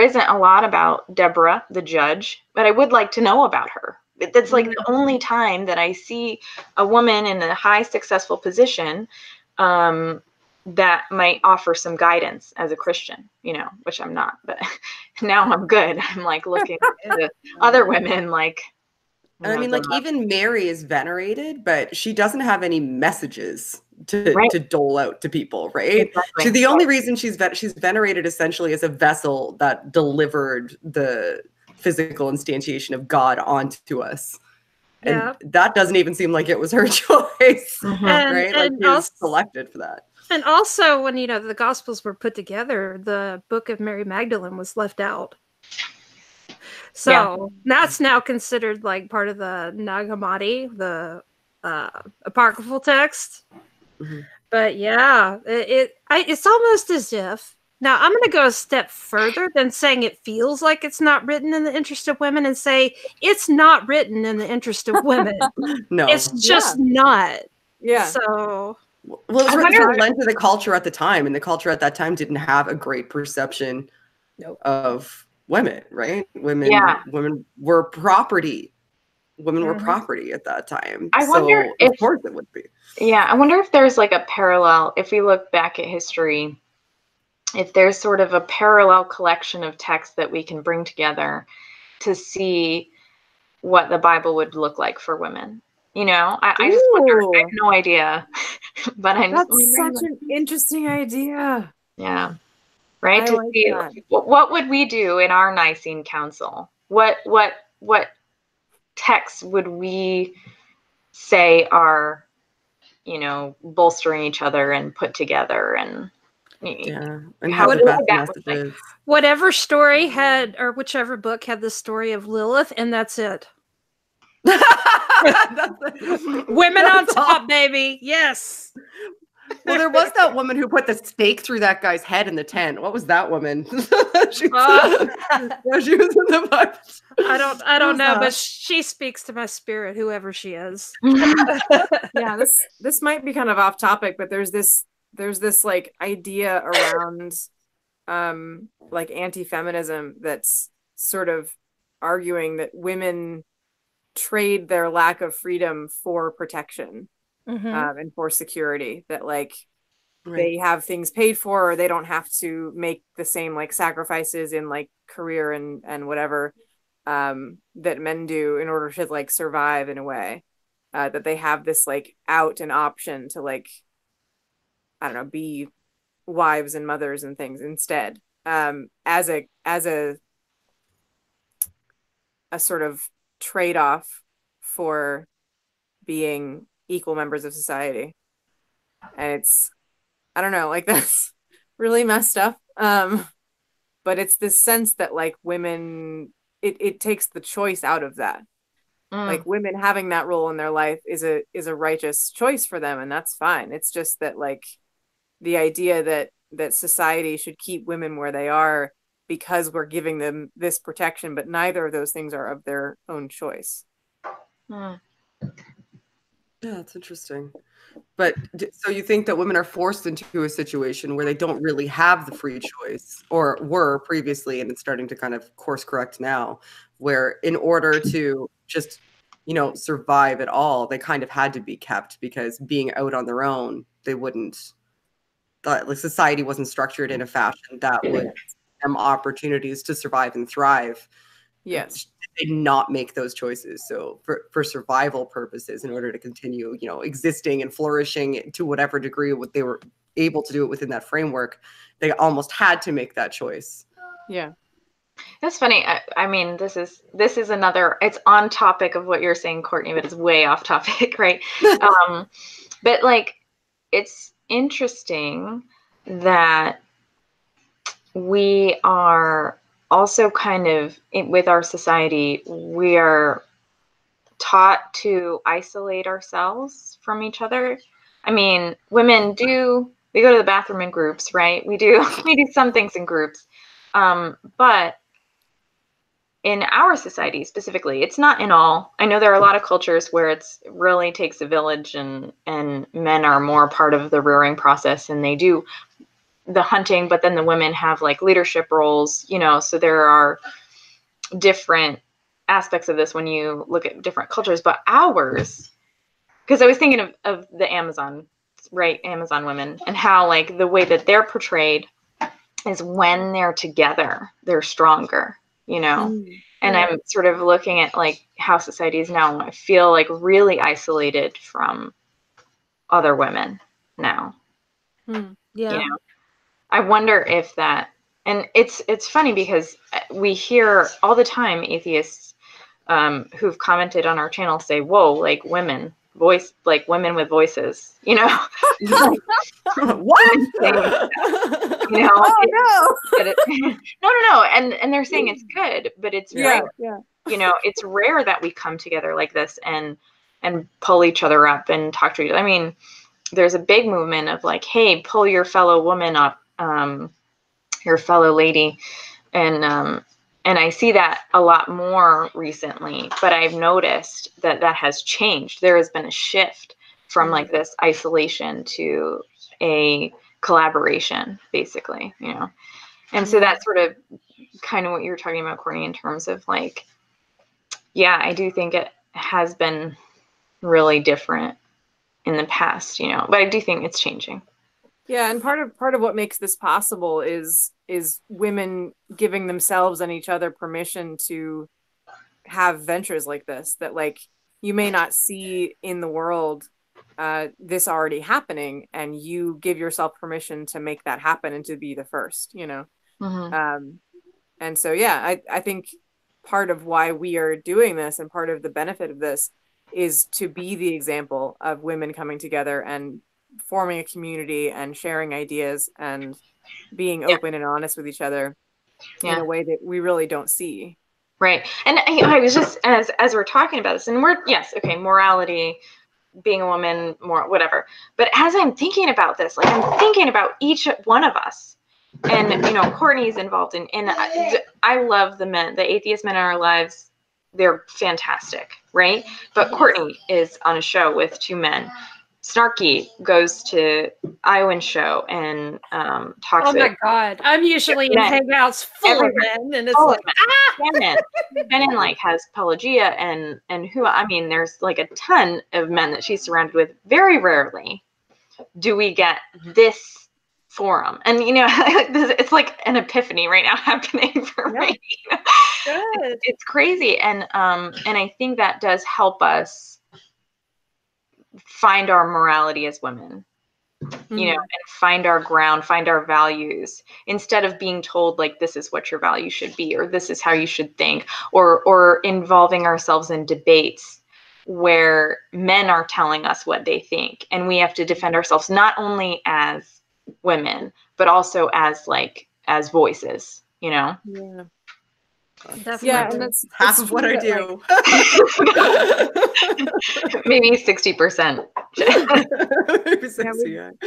isn't a lot about Deborah, the judge, but I would like to know about her. That's like the only time that I see a woman in a high successful position that might offer some guidance as a Christian, you know, which I'm not, but now I'm good. I'm like looking at other women like. And I mean, like even Mary is venerated, but she doesn't have any messages to dole out to people, right? Exactly. So the only reason she's venerated essentially as a vessel that delivered the physical instantiation of God onto us. And that doesn't even seem like it was her choice, right? Like she was selected for that. And also when, you know, the Gospels were put together, the book of Mary Magdalene was left out. So that's now considered like part of the Nag Hammadi, the apocryphal text. But yeah, it's almost as if, now I'm going to go a step further than saying it feels like it's not written in the interest of women and say it's not written in the interest of women. No, it's just not. Yeah. So. Well, it was written for the lens of the culture at the time, and the culture at that time didn't have a great perception of women, right? Women were property. Women were property at that time. I wonder if, of course it would be. Yeah, I wonder if there's like a parallel, if we look back at history, if there's sort of a parallel collection of texts that we can bring together to see what the Bible would look like for women. You know, I just wonder. I have no idea, but that's such an interesting idea. Yeah. Right. To see what would we do in our Nicene Council? What texts would we say are, you know, bolstering each other and put together and how the best messages. Whatever story had, or whichever book had the story of Lilith, and that's it. Women on top, baby. Yes. Well, there was that woman who put the stake through that guy's head in the tent. What was that woman? She was in the Bible. I don't know, but she speaks to my spirit, whoever she is. Yeah, this might be kind of off topic, but there's this like idea around like anti-feminism that's sort of arguing that women trade their lack of freedom for protection, and for security, that like they have things paid for, or they don't have to make the same like sacrifices in like career and whatever, that men do in order to like survive in a way, that they have this like out and option to like, I don't know, be wives and mothers and things instead, as a sort of trade-off for being equal members of society. And it's, I don't know, like that's really messed up. But it's this sense that like women, it takes the choice out of that. Like women having that role in their life is a righteous choice for them, and that's fine. It's just that like the idea that society should keep women where they are because we're giving them this protection, but neither of those things are of their own choice. Yeah, that's interesting. But so you think that women are forced into a situation where they don't really have the free choice, or were previously, and it's starting to kind of course correct now, where in order to just, survive at all, they kind of had to be kept, because being out on their own, they wouldn't, like society wasn't structured in a fashion that would give them opportunities to survive and thrive. Yes. They did not make those choices. So for survival purposes, in order to continue, existing and flourishing to whatever degree what they were able to do it within that framework, they almost had to make that choice. Yeah. That's funny. I mean, this is another, it's on topic of what you're saying, Courtney, but it's way off topic, right? But like, it's interesting that we are also kind of, with our society, we are taught to isolate ourselves from each other. I mean, women we go to the bathroom in groups, right? We do some things in groups. But in our society specifically, it's not in all. I know there are a lot of cultures where it really takes a village, and men are more part of the rearing process, and they do the hunting, but then the women have like leadership roles, so there are different aspects of this when you look at different cultures. But ours, because I was thinking of the Amazon, right? Amazon women, and how like the way that they're portrayed is when they're together, they're stronger, and I'm sort of looking at like how society is now. I feel like really isolated from other women now. Yeah. I wonder if that, and it's funny because we hear all the time atheists who've commented on our channel say, "Whoa, like women with voices," What? Oh no. No, and they're saying it's good, but it's rare. Yeah. It's rare that we come together like this and pull each other up and talk to each other. I mean, there's a big movement of like, hey, pull your fellow woman up, your fellow lady, and I see that a lot more recently. But I've noticed that has changed. There has been a shift from like this isolation to a collaboration, basically, And so that's sort of kind of what you were talking about, Courtney, in terms of like, yeah, I do think it has been really different in the past, but I do think it's changing. Yeah, and part of what makes this possible is women giving themselves and each other permission to have ventures like this, that like you may not see in the world this already happening, and you give yourself permission to make that happen and to be the first, and so yeah, I think part of why we are doing this, and part of the benefit of this, is to be the example of women coming together and forming a community and sharing ideas and being open and honest with each other in a way that we really don't see. Right. And I was just, as we're talking about this, and morality, being a woman, more whatever. But as I'm thinking about this, like I'm thinking about each one of us, and Courtney's involved in, and I love the men, the atheist men in our lives. They're fantastic, right? But Courtney is on a show with two men. Snarky goes to Iowan show and talks. Oh my God! I'm usually in hangouts full of men, and it's like Shannon like has Pelagia and who, I mean, there's like a ton of men that she's surrounded with. Very rarely do we get this forum, and you know, it's like an epiphany right now happening for me. Good. It's crazy, and I think that does help us find our morality as women, you know, and find our ground, find our values, instead of being told like this is what your value should be, or this is how you should think, or involving ourselves in debates where men are telling us what they think, and we have to defend ourselves not only as women but also as voices, you know. Yeah. Definitely. Yeah, and that's half of what I do. Maybe 60%.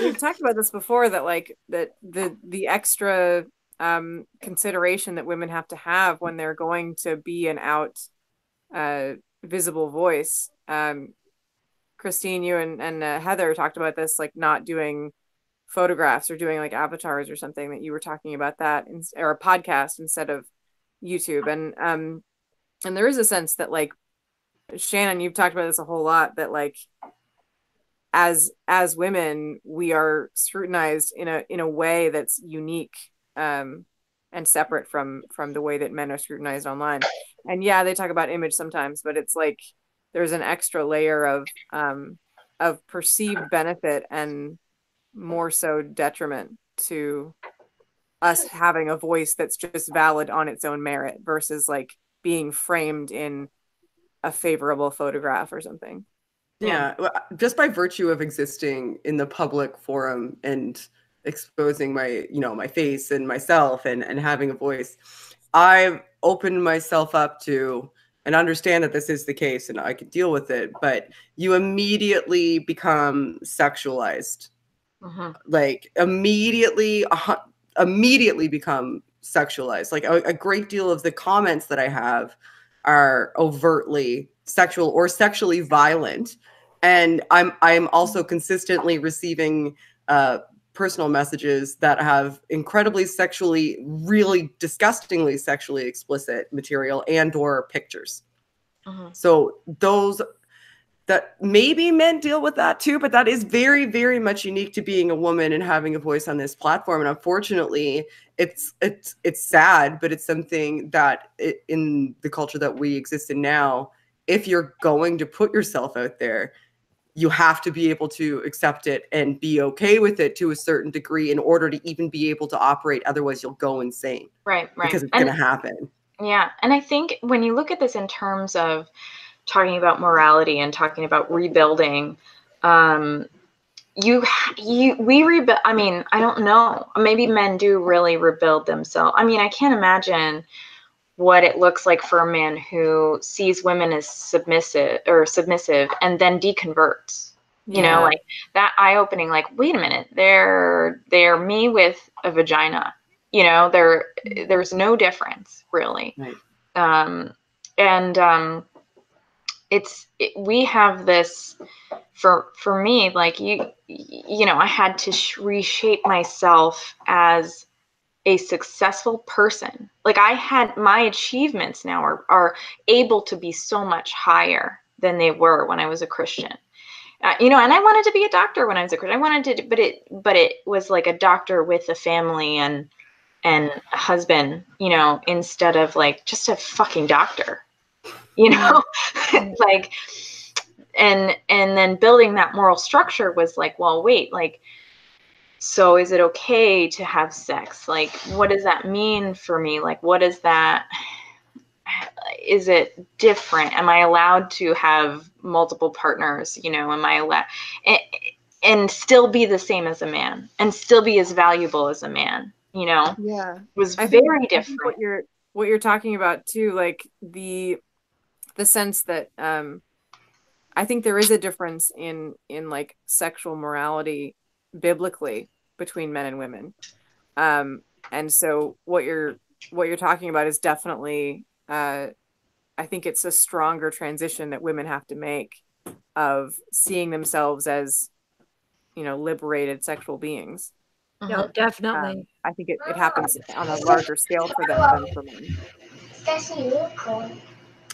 We've talked about this before, that like that the extra consideration that women have to have when they're going to be an out visible voice. Christine, you and Heather talked about this, like not doing photographs or doing like avatars or something, that you were talking about that, or a podcast instead of YouTube. And there is a sense that, like, Shannon, you've talked about this a whole lot, that like as women we are scrutinized in a way that's unique and separate from the way that men are scrutinized online. And yeah, they talk about image sometimes, but it's like there's an extra layer of perceived benefit and more so detriment to us having a voice that's just valid on its own merit versus like being framed in a favorable photograph or something. Yeah, just by virtue of existing in the public forum and exposing my, you know, my face and myself and having a voice, I've opened myself up to and understand that this is the case and I could deal with it, but you immediately become sexualized. Like immediately become sexualized. Like a great deal of the comments that I have are overtly sexual or sexually violent, and I'm also consistently receiving personal messages that have incredibly sexually, really disgustingly sexually explicit material and or pictures. So those, that maybe men deal with that too, but that is very, very much unique to being a woman and having a voice on this platform. And unfortunately, it's sad, but it's something that in the culture that we exist in now, if you're going to put yourself out there, you have to be able to accept it and be okay with it to a certain degree in order to even be able to operate. Otherwise, you'll go insane. Right. Because it's going to happen. Yeah. And I think when you look at this in terms of talking about morality and talking about rebuilding, we rebuild. I mean, I don't know. Maybe men do really rebuild themselves. I mean, I can't imagine what it looks like for a man who sees women as submissive and then deconverts. You know, like that eye-opening, like, wait a minute, they're me with a vagina. You know, there's no difference really. Right. We have this, for me, like you know, I had to reshape myself as a successful person. Like my achievements now are able to be so much higher than they were when I was a Christian. You know, and I wanted to be a doctor when I was a Christian. I wanted to, but it was like a doctor with a family and a husband, you know, instead of like just a fucking doctor, you know. Like, and then building that moral structure was like, well, wait, like, so is it okay to have sex? Like, what does that mean for me? Like, what is that? Is it different? Am I allowed to have multiple partners? You know, am I allowed and still be the same as a man and still be as valuable as a man? You know, it was very different. What you're talking about too, like the sense that I think there is a difference in like sexual morality biblically between men and women, and so what you're talking about is definitely I think it's a stronger transition that women have to make, of seeing themselves as liberated sexual beings. No, definitely. I think it happens on a larger scale for them than for men.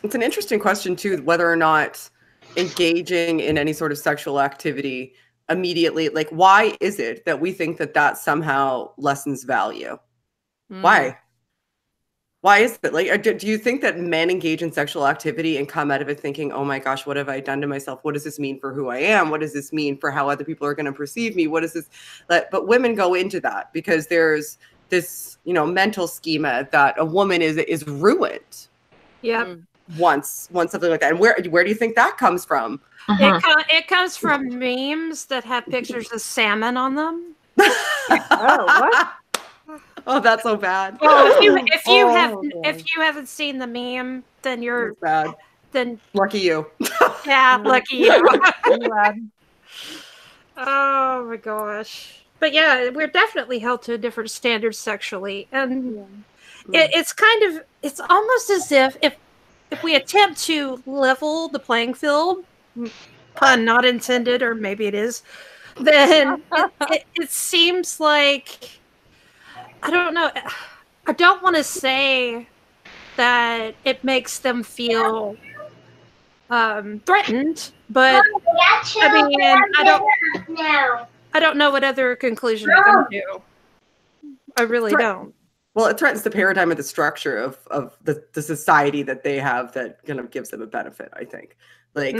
It's an interesting question too, whether or not engaging in any sort of sexual activity immediately, like, why is it that we think that that somehow lessens value? Why? Why is it? Like, do you think that men engage in sexual activity and come out of it thinking, oh my gosh, what have I done to myself? What does this mean for who I am? What does this mean for how other people are going to perceive me? What is this? But women go into that because there's this, mental schema that a woman is ruined. Yeah. Once something like that. And where do you think that comes from? It comes from memes that have pictures of salmon on them. Oh, what? Oh, that's so bad. Well, if you haven't seen the meme, then you're bad. Then lucky you. Yeah, lucky you. Oh my gosh. But yeah, we're definitely held to a different standard sexually, and it's almost as if we attempt to level the playing field, pun not intended, or maybe it is, then it seems like, I don't know. I don't want to say that it makes them feel threatened, but I don't know what other conclusion to come to. I really don't. Well, it threatens the paradigm of the structure of the society that they have that kind of gives them a benefit, I think. Like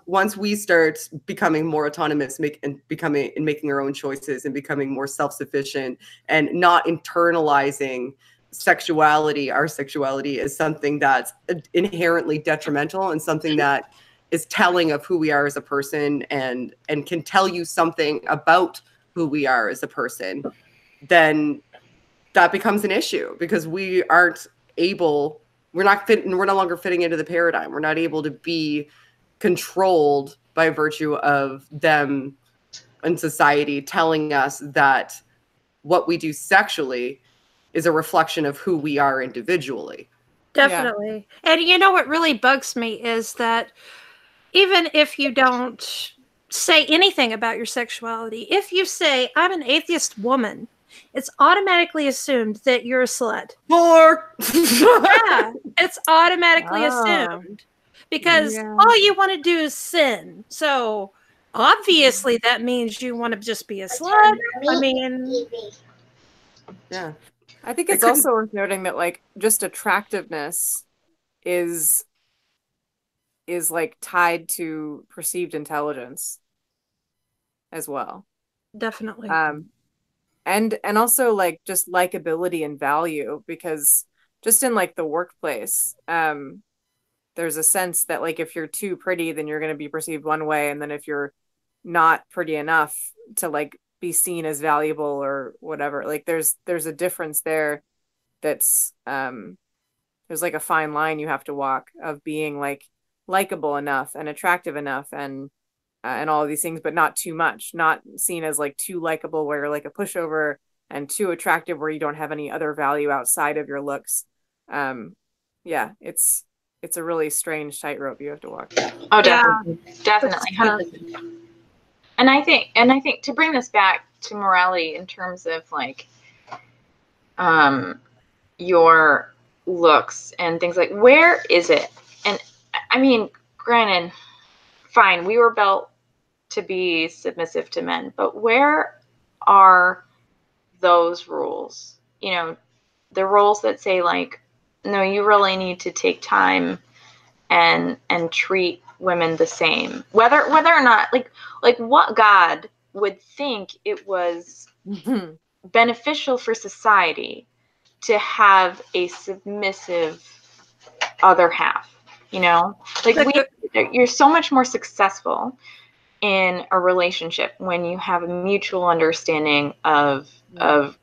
once we start becoming more autonomous and making our own choices and becoming more self-sufficient and not internalizing our sexuality is something that's inherently detrimental and something that is telling of who we are as a person and can tell you something about who we are as a person, then that becomes an issue because we're no longer fitting into the paradigm. We're not able to be controlled by virtue of them in society telling us that what we do sexually is a reflection of who we are individually. Definitely. Yeah. And you know what really bugs me is that even if you don't say anything about your sexuality, if you say, I'm an atheist woman, it's automatically assumed that you're a slut. Yeah, it's automatically assumed because all you want to do is sin. So obviously that means you want to just be a slut. I mean, yeah. I think it's also worth noting that like just attractiveness is like tied to perceived intelligence as well. Definitely. And also like just likability and value, because just in like the workplace, there's a sense that like if you're too pretty, then you're going to be perceived one way, and then if you're not pretty enough to like be seen as valuable or whatever, like there's a difference there. That's there's like a fine line you have to walk of being like likable enough and attractive enough and all of these things, but not too much, not seen as like too likable where you're like a pushover, and too attractive where you don't have any other value outside of your looks. Yeah, it's a really strange tightrope you have to walk. Oh, definitely, definitely, 100%. And I think to bring this back to morality in terms of like your looks and things, like, where is it? And I mean, granted, fine, we were built to be submissive to men, but where are those rules? You know, the rules that say like, no, you really need to take time and treat women the same, whether or not like what God would think it was beneficial for society to have a submissive other half, you know, like you're so much more successful in a relationship when you have a mutual understanding of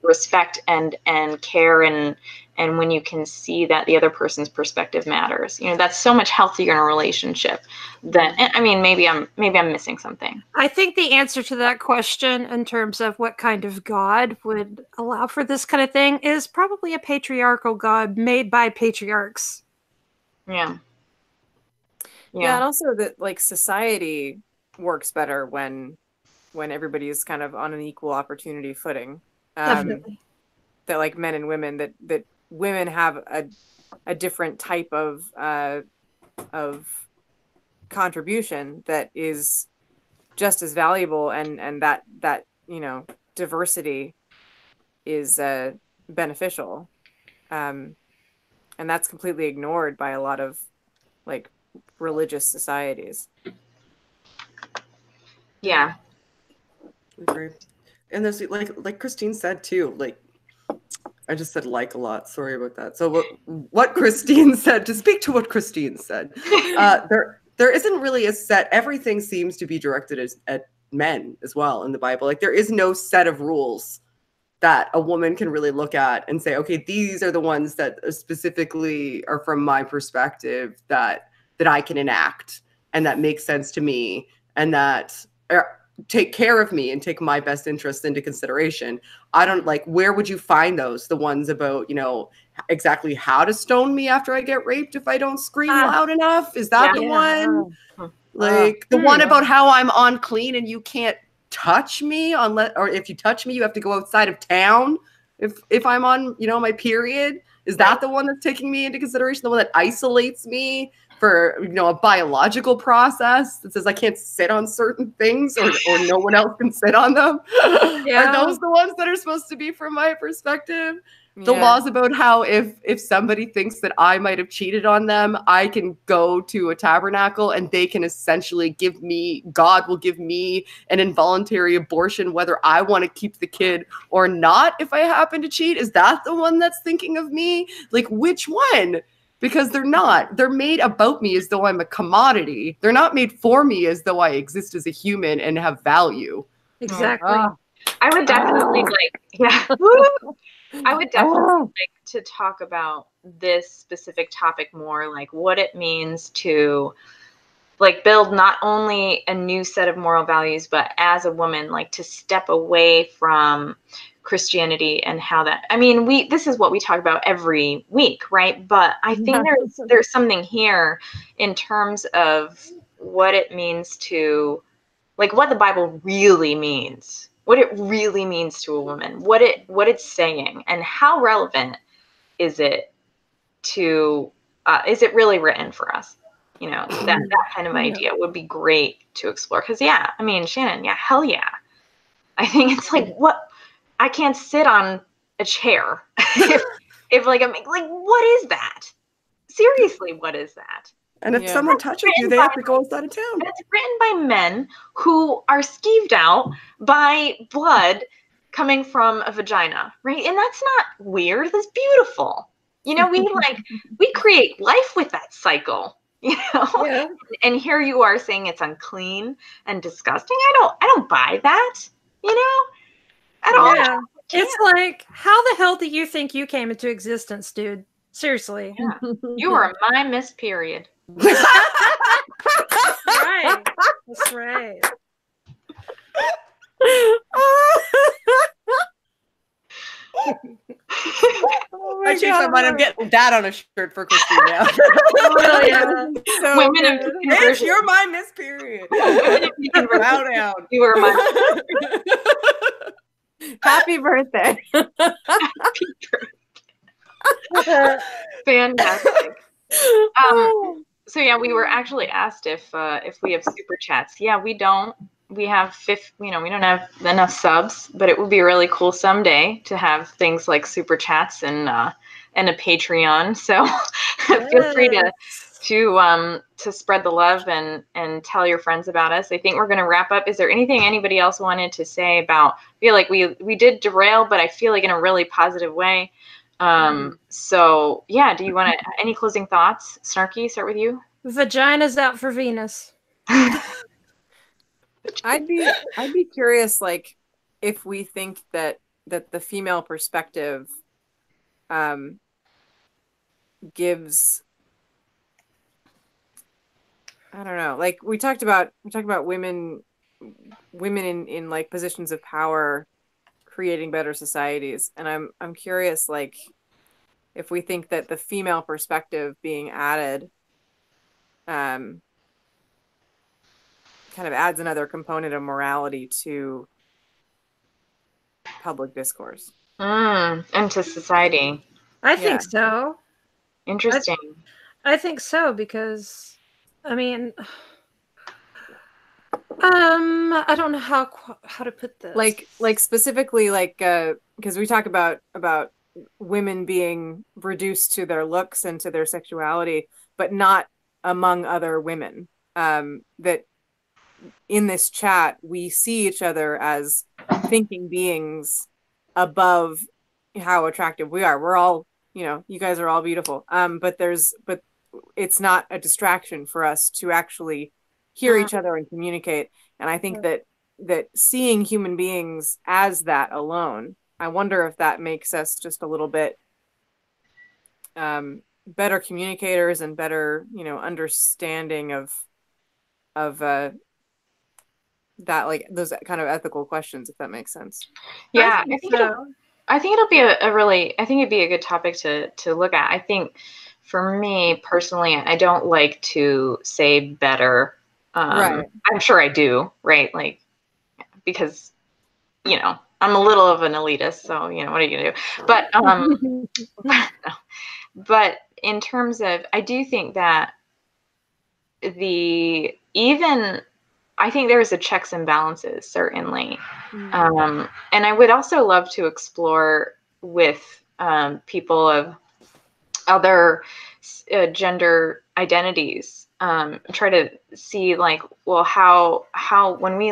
respect and care, and when you can see that the other person's perspective matters. You know, that's so much healthier in a relationship than, I mean, maybe I'm missing something. I think the answer to that question in terms of what kind of God would allow for this kind of thing is probably a patriarchal God made by patriarchs. Yeah. Yeah, and also that like society works better when when everybody is kind of on an equal opportunity footing. Definitely. That like men and women, that women have a different type of contribution that is just as valuable, and that you know, diversity is beneficial, and that's completely ignored by a lot of like religious societies. Yeah. Agree. And there's like Christine said too, like I just said like a lot. Sorry about that. So what Christine said, to speak to what Christine said, there isn't really a set. Everything seems to be directed at men as well in the Bible. Like there is no set of rules that a woman can really look at and say, okay, these are the ones that specifically are from my perspective that I can enact and that makes sense to me and that take care of me and take my best interest into consideration. I don't like, where would you find those? The ones about, you know, exactly how to stone me after I get raped if I don't scream loud enough? Is that the one? Like the one about how I'm unclean and you can't touch me unless, or if you touch me, you have to go outside of town if I'm on, you know, my period. Is that the one that's taking me into consideration? The one that isolates me for, you know, a biological process that says I can't sit on certain things or no one else can sit on them? Yeah. Are those the ones that are supposed to be from my perspective? The laws about how if somebody thinks that I might have cheated on them, I can go to a tabernacle and they can essentially give me, God will give me an involuntary abortion, whether I want to keep the kid or not if I happen to cheat. Is that the one that's thinking of me? Like, which one? Because they're not. They're made about me as though I'm a commodity. They're not made for me as though I exist as a human and have value. Exactly. I would definitely I would definitely like to talk about this specific topic more, like what it means to like build not only a new set of moral values, but as a woman, like to step away from Christianity and how that, I mean, this is what we talk about every week, right? But I think there's something here in terms of what it means to, like what the Bible really means, what it really means to a woman, what it's saying, and how relevant is it to, is it really written for us? You know, that kind of idea would be great to explore. Because I mean, Shannon, hell yeah. I think it's like, what, I can't sit on a chair if like I'm like, what is that? Seriously, what is that? And if someone touches you, they have to go outside of town. It's written by men who are skeeved out by blood coming from a vagina, right? And that's not weird. That's beautiful. You know, we create life with that cycle, you know? Yeah. And here you are saying it's unclean and disgusting. I don't buy that, you know? At all. Yeah. It's like, how the hell do you think you came into existence, dude? Seriously. Yeah. You are my Miss Period. That's right. That's right. Oh my God, I'm getting that on a shirt for Christine now. Oh, yeah. So women of Bitch, you're my Miss Period. Bow down. You are my Happy birthday. Happy birthday. Fantastic. So yeah, we were actually asked if we have super chats. Yeah, we don't. We have we don't have enough subs, but it would be really cool someday to have things like super chats and a Patreon. So feel free to spread the love and tell your friends about us. I think we're going to wrap up. Is there anything anybody else wanted to say about? I feel like we did derail, but I feel like in a really positive way. So yeah, do you want to, any closing thoughts? Snarky, start with you. Vagina's out for Venus. I'd be curious, like, if we think that the female perspective gives, I don't know, like we talked about women in like positions of power creating better societies, and I'm curious, like, if we think that the female perspective being added kind of adds another component of morality to public discourse. And to society. I think so. Interesting. I think so, because I mean, I don't know how to put this. Like specifically, like because we talk about women being reduced to their looks and to their sexuality, but not among other women. That in this chat we see each other as thinking beings above how attractive we are. We're all, you guys are all beautiful. But it's not a distraction for us to actually hear each other and communicate. And I think that seeing human beings as that alone, I wonder if that makes us just a little bit better communicators and better, understanding of that, like those kind of ethical questions, if that makes sense. Yeah, I think it'll be I think it'd be a good topic to look at. I think for me personally, I don't like to say better. Right. I'm sure I do, right? Like, because, I'm a little of an elitist, so, what are you gonna do? But in terms of, I do think that I think there's a checks and balances, certainly. And I would also love to explore with people of other gender identities, try to see like, well, how when we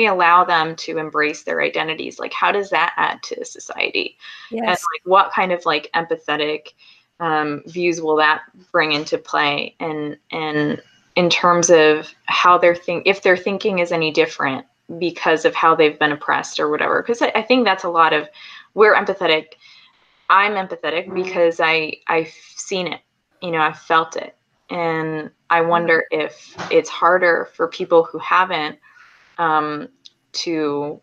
allow them to embrace their identities, like how does that add to society? Yes. And like what kind of like empathetic views will that bring into play? And in terms of how if their thinking is any different because of how they've been oppressed or whatever. Because I think that's a lot of, we're empathetic. I'm empathetic because I've seen it, I've felt it. And I wonder if it's harder for people who haven't to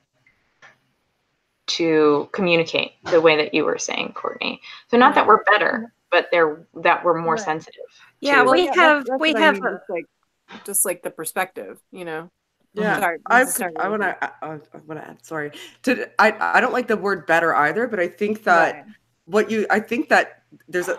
communicate the way that you were saying, Courtney. So not that we're better, but that we're more sensitive. Yeah, we have just like the perspective, Yeah, Sorry, I want to add. Sorry, I don't like the word better either, but I think that I think that there's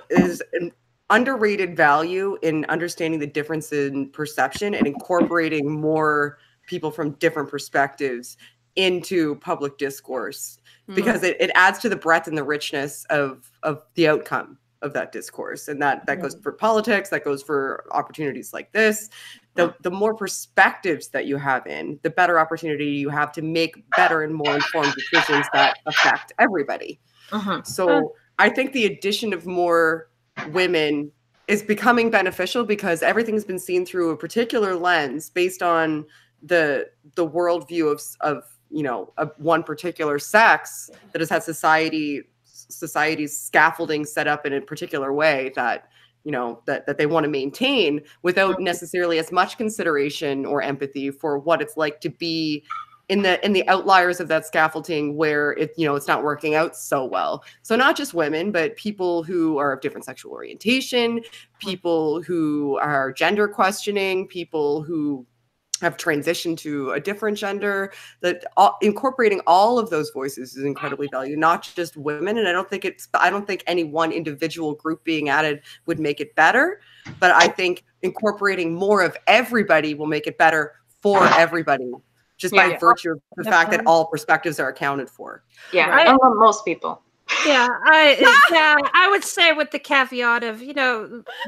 an underrated value in understanding the difference in perception and incorporating more people from different perspectives into public discourse, because it adds to the breadth and the richness of the outcome of that discourse. And that goes for politics, that goes for opportunities like this. The more perspectives that you have in, the better opportunity you have to make better and more informed decisions that affect everybody. So I think the addition of more women is becoming beneficial, because everything's been seen through a particular lens based on the worldview of one particular sex that has had society's scaffolding set up in a particular way that that they want to maintain, without necessarily as much consideration or empathy for what it's like to be in the outliers of that scaffolding where it's not working out so well. So not just women, but people who are of different sexual orientation, people who are gender questioning, people who have transitioned to a different gender, that incorporating all of those voices is incredibly valuable, not just women. And I don't think any one individual group being added would make it better, but I think incorporating more of everybody will make it better for everybody, just by virtue of the fact that all perspectives are accounted for. Yeah, most people. Yeah, I would say, with the caveat of,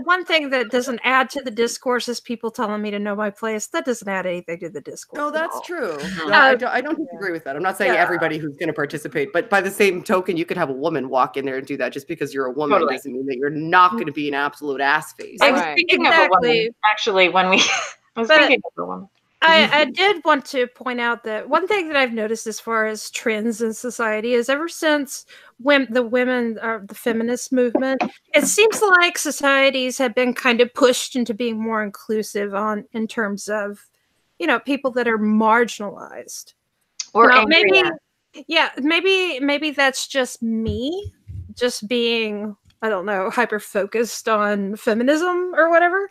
one thing that doesn't add to the discourse is people telling me to know my place. That doesn't add anything to the discourse. No, that's true. I don't disagree with that. I'm not saying everybody who's going to participate, but by the same token, you could have a woman walk in there and do that. Just because you're a woman doesn't mean that you're not going to be an absolute ass face. I was thinking of a woman, actually, when I was thinking of a woman. I did want to point out that one thing that I've noticed as far as trends in society is, ever since the feminist movement, it seems like societies have been kind of pushed into being more inclusive in terms of, people that are marginalized. Or maybe that's just me, just being, I don't know, hyper focused on feminism or whatever,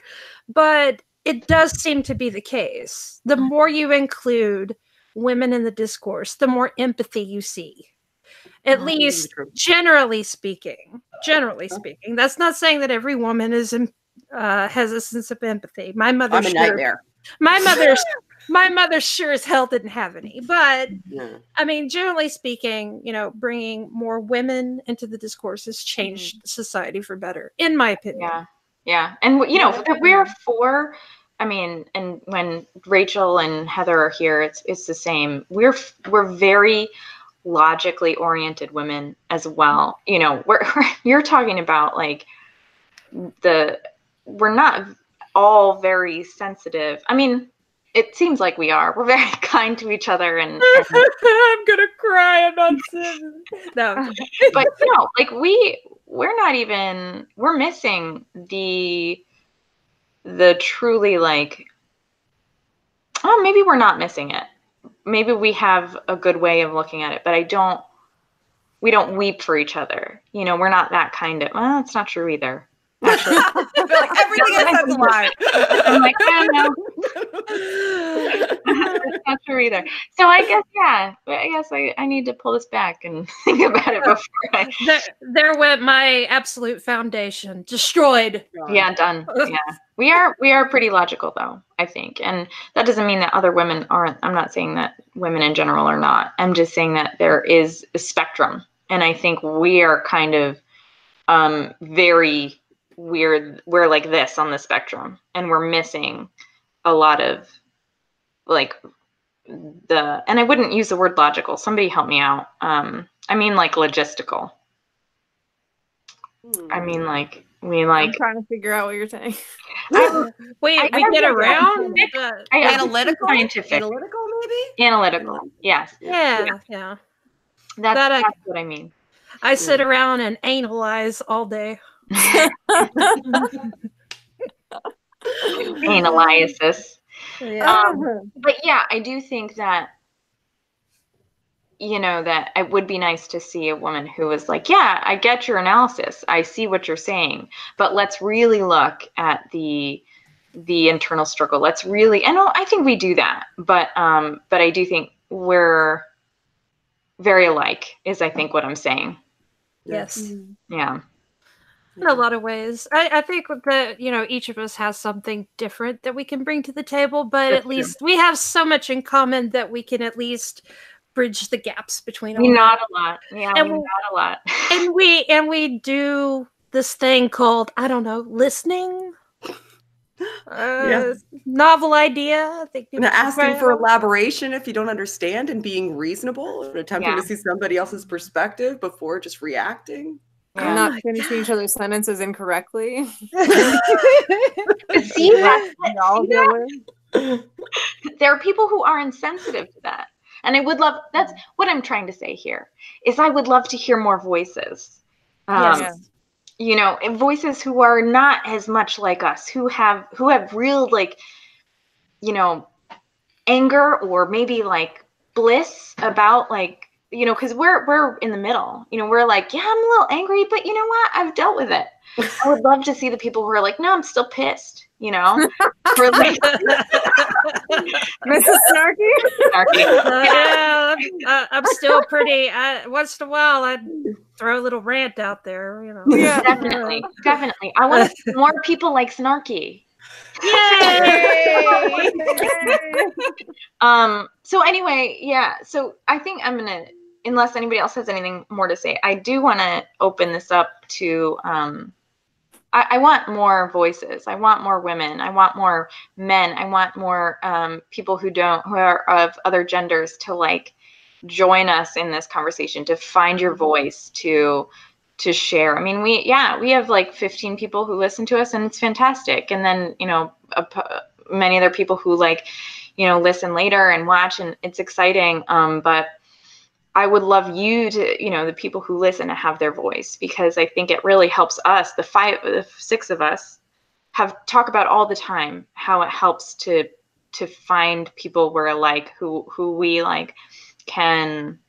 but it does seem to be the case. The more you include women in the discourse, the more empathy you see. At least generally speaking. Generally speaking. That's not saying that every woman is has a sense of empathy. My mother I'm a nightmare. My mother sure as hell didn't have any. But I mean, generally speaking, you know, bringing more women into the discourse has changed society for better, in my opinion. Yeah. And, you know, we're for, I mean, and when Rachel and Heather are here, it's the same. We're very logically oriented women as well. You know, you're talking about like we're not all very sensitive. I mean, it seems like we are. We're very kind to each other, and I'm gonna cry. I'm not no, but you know, like we're missing the truly like. Oh, maybe we're not missing it. Maybe we have a good way of looking at it, but we don't weep for each other. You know, we're not that kind of. Well, it's not true either. Actually, like everything I said's a lie. I'm like, I don't know. That's not true either. So I guess I need to pull this back and think about it before there went my absolute foundation. Destroyed. Yeah, done. Yeah. We are pretty logical though, I think. And that doesn't mean that other women aren't. I'm not saying that women in general are not. I'm just saying that there is a spectrum. And I think we are kind of very we're like this on the spectrum, and we're missing a lot of like and I wouldn't use the word logical. Somebody help me out. I mean like logistical. I mean like I'm trying to figure out what you're saying. we get around analytical, scientific, analytical maybe. Analytical, yes. Yeah. That's what I mean. I sit around and analyze all day. Analysis. Yeah. But yeah, I do think that, you know, that it would be nice to see a woman who was like, yeah, I get your analysis. I see what you're saying, but let's really look at the internal struggle. Let's really, and I think we do that, but I do think we're very alike is I think what I'm saying. Yes. Yeah. In a lot of ways. I think that, you know, each of us has something different that we can bring to the table, but at least we have so much in common that we can at least bridge the gaps between we nod a lot. Yeah, we nod a lot. And we do this thing called, I don't know, listening. Novel idea. I think asking for elaboration if you don't understand, and being reasonable and attempting to see somebody else's perspective before just reacting. Yeah. Not finishing each other's sentences incorrectly. See that? There are people who are insensitive to that. And I would love, that's what I'm trying to say here, is I would love to hear more voices. You know, voices who are not as much like us, who have real, like, you know, anger or maybe like bliss about, like, you know, because we're in the middle. You know, we're like, yeah, I'm a little angry, but you know what? I've dealt with it. I would love to see the people who are like, no, I'm still pissed. You know, we're like, Mrs. Snarky. Yeah, I'm still pretty. Once in a while, I'd throw a little rant out there. You know, yeah, definitely. I want to see more people like Snarky. Yay! So anyway, yeah. So I think I'm gonna, unless anybody else has anything more to say, I do want to open this up to. I want more voices. I want more women. I want more men. I want more people who are of other genders to like join us in this conversation, to find your voice, to share. I mean, we have like 15 people who listen to us, and it's fantastic. And then, you know, many other people who like, you know, listen later and watch, and it's exciting. But I would love you to, you know, the people who listen to have their voice, because I think it really helps us, the 6 of us talk about all the time how it helps to find people we're alike, who we like can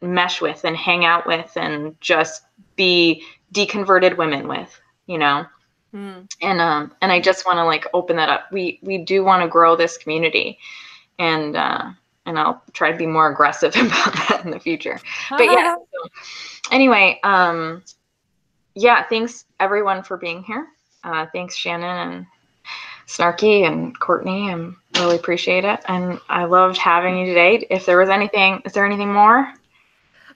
mesh with and hang out with and just be deconverted women with, you know. And I just want to like open that up. We do want to grow this community, and I'll try to be more aggressive about that in the future. But yeah. So anyway, yeah. Thanks everyone for being here. Thanks Shannon and Snarky and Courtney. I really appreciate it, and I loved having you today. If there was anything, is there anything more?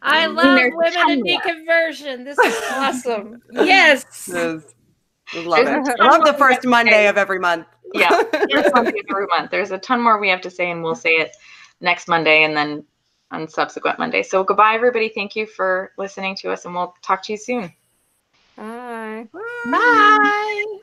I love Women in Deconversion. This is awesome. Yes. I love it. I love the first Monday of every month. Yeah, first Monday of every month. There's a ton more we have to say, and we'll say it next Monday and then on subsequent Monday. So goodbye, everybody. Thank you for listening to us, and we'll talk to you soon. Bye. Bye.